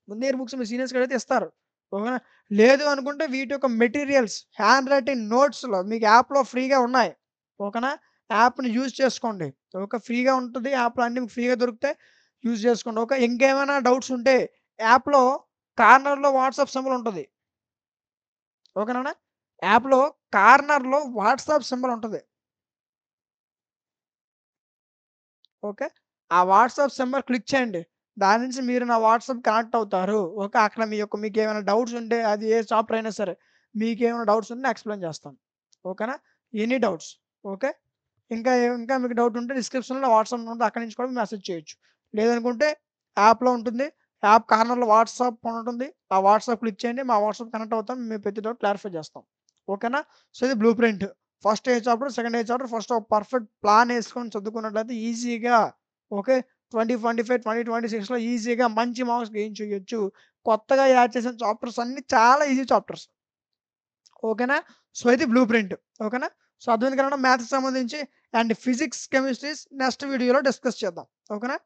A: ముందే ఇయర్ బుక్స్ మీ సీనియర్స్‌కి అడిగితే ఇస్తారు. ఓకేనా? లేదు అనుకుంటే వీటి యొక్క మెటీరియల్స్, హ్యాండ్ రైటింగ్ నోట్స్‌లో మీకు యాప్‌లో ఫ్రీగా ఉన్నాయి. ఓకేనా? యాప్‌ని యూజ్ చేసుకోండి. ఓకే. ఫ్రీగా ఉంటది. యాప్‌లో అన్నీ మీకు ఫ్రీగా దొరుకుతాయి. యూజ్ చేసుకోండి. ఓకే. ఇంకేమైనా డౌట్స్ ఉంటే యాప్‌లో కార్నర్‌లో వాట్సాప్ సింబల్ ఉంటది. ఓకేనా? యాప్‌లో కార్నర్‌లో వాట్సాప్ సింబల్ ఉంటది. ఓకే. ఆ వాట్సాప్ సింబల్ క్లిక్ చేయండి. దాని నుంచి మీరు నా వాట్సాప్ కనెక్ట్ అవుతారు. ఓకే. అక్కడ మీకేమైనా డౌట్స్ ఉంటే అది ఏ చాప్టర్ అయినా సరే. మీకేమైనా డౌట్స్ ఉంటే నేను ఎక్స్‌ప్లెయిన్ చేస్తాను. ఓకేనా? Any doubts. ఓకే. ఇంకా మీకు డౌట్ ఉంటే డిస్క్రిప్షన్‌లో వాట్సాప్ నెంబర్ ఉంది. అక్కడి నుంచి కూడా మెసేజ్ చేయొచ్చు. లేదనుకుంటే యాప్‌లో ఉంటుంది. యాప్ కార్నర్‌లో వాట్సాప్ ఉంటుంది. ఆ వాట్సాప్ క్లిక్ చేయండి. మా వాట్సాప్ కనెక్ట్ అవుతాం. మేము ప్రతి డౌట్ క్లారిఫై చేస్తాం. ఓకేనా? సో, ఇది బ్లూ ప్రింట్. ఫస్ట్ ఏ చాప్టర్, సెకండ్ ఏ చాప్టర్ ఫస్ట్ ఒక పర్ఫెక్ట్ ప్లాన్ యేసుకొని చదువుకున్నట్లయితే ఈజీగా ఓకే. 2025, 2026లో ఈజీగా మంచి మార్క్స్ గెయిన్ చేయొచ్చు. కొత్తగా యాడ్ చేసిన చాప్టర్స్ అన్నీ చాలా ఈజీ చాప్టర్స్. ఓకేనా? సో, ఇది బ్లూ ప్రింట్. ఓకేనా? సో, అర్థమైంది కదండీ మ్యాథ్స్‌కి సంబంధించి అండ్ ఫిజిక్స్, కెమిస్ట్రీస్ నెక్స్ట్ వీడియోలో డిస్కస్ చేద్దాం. ఓకేనా?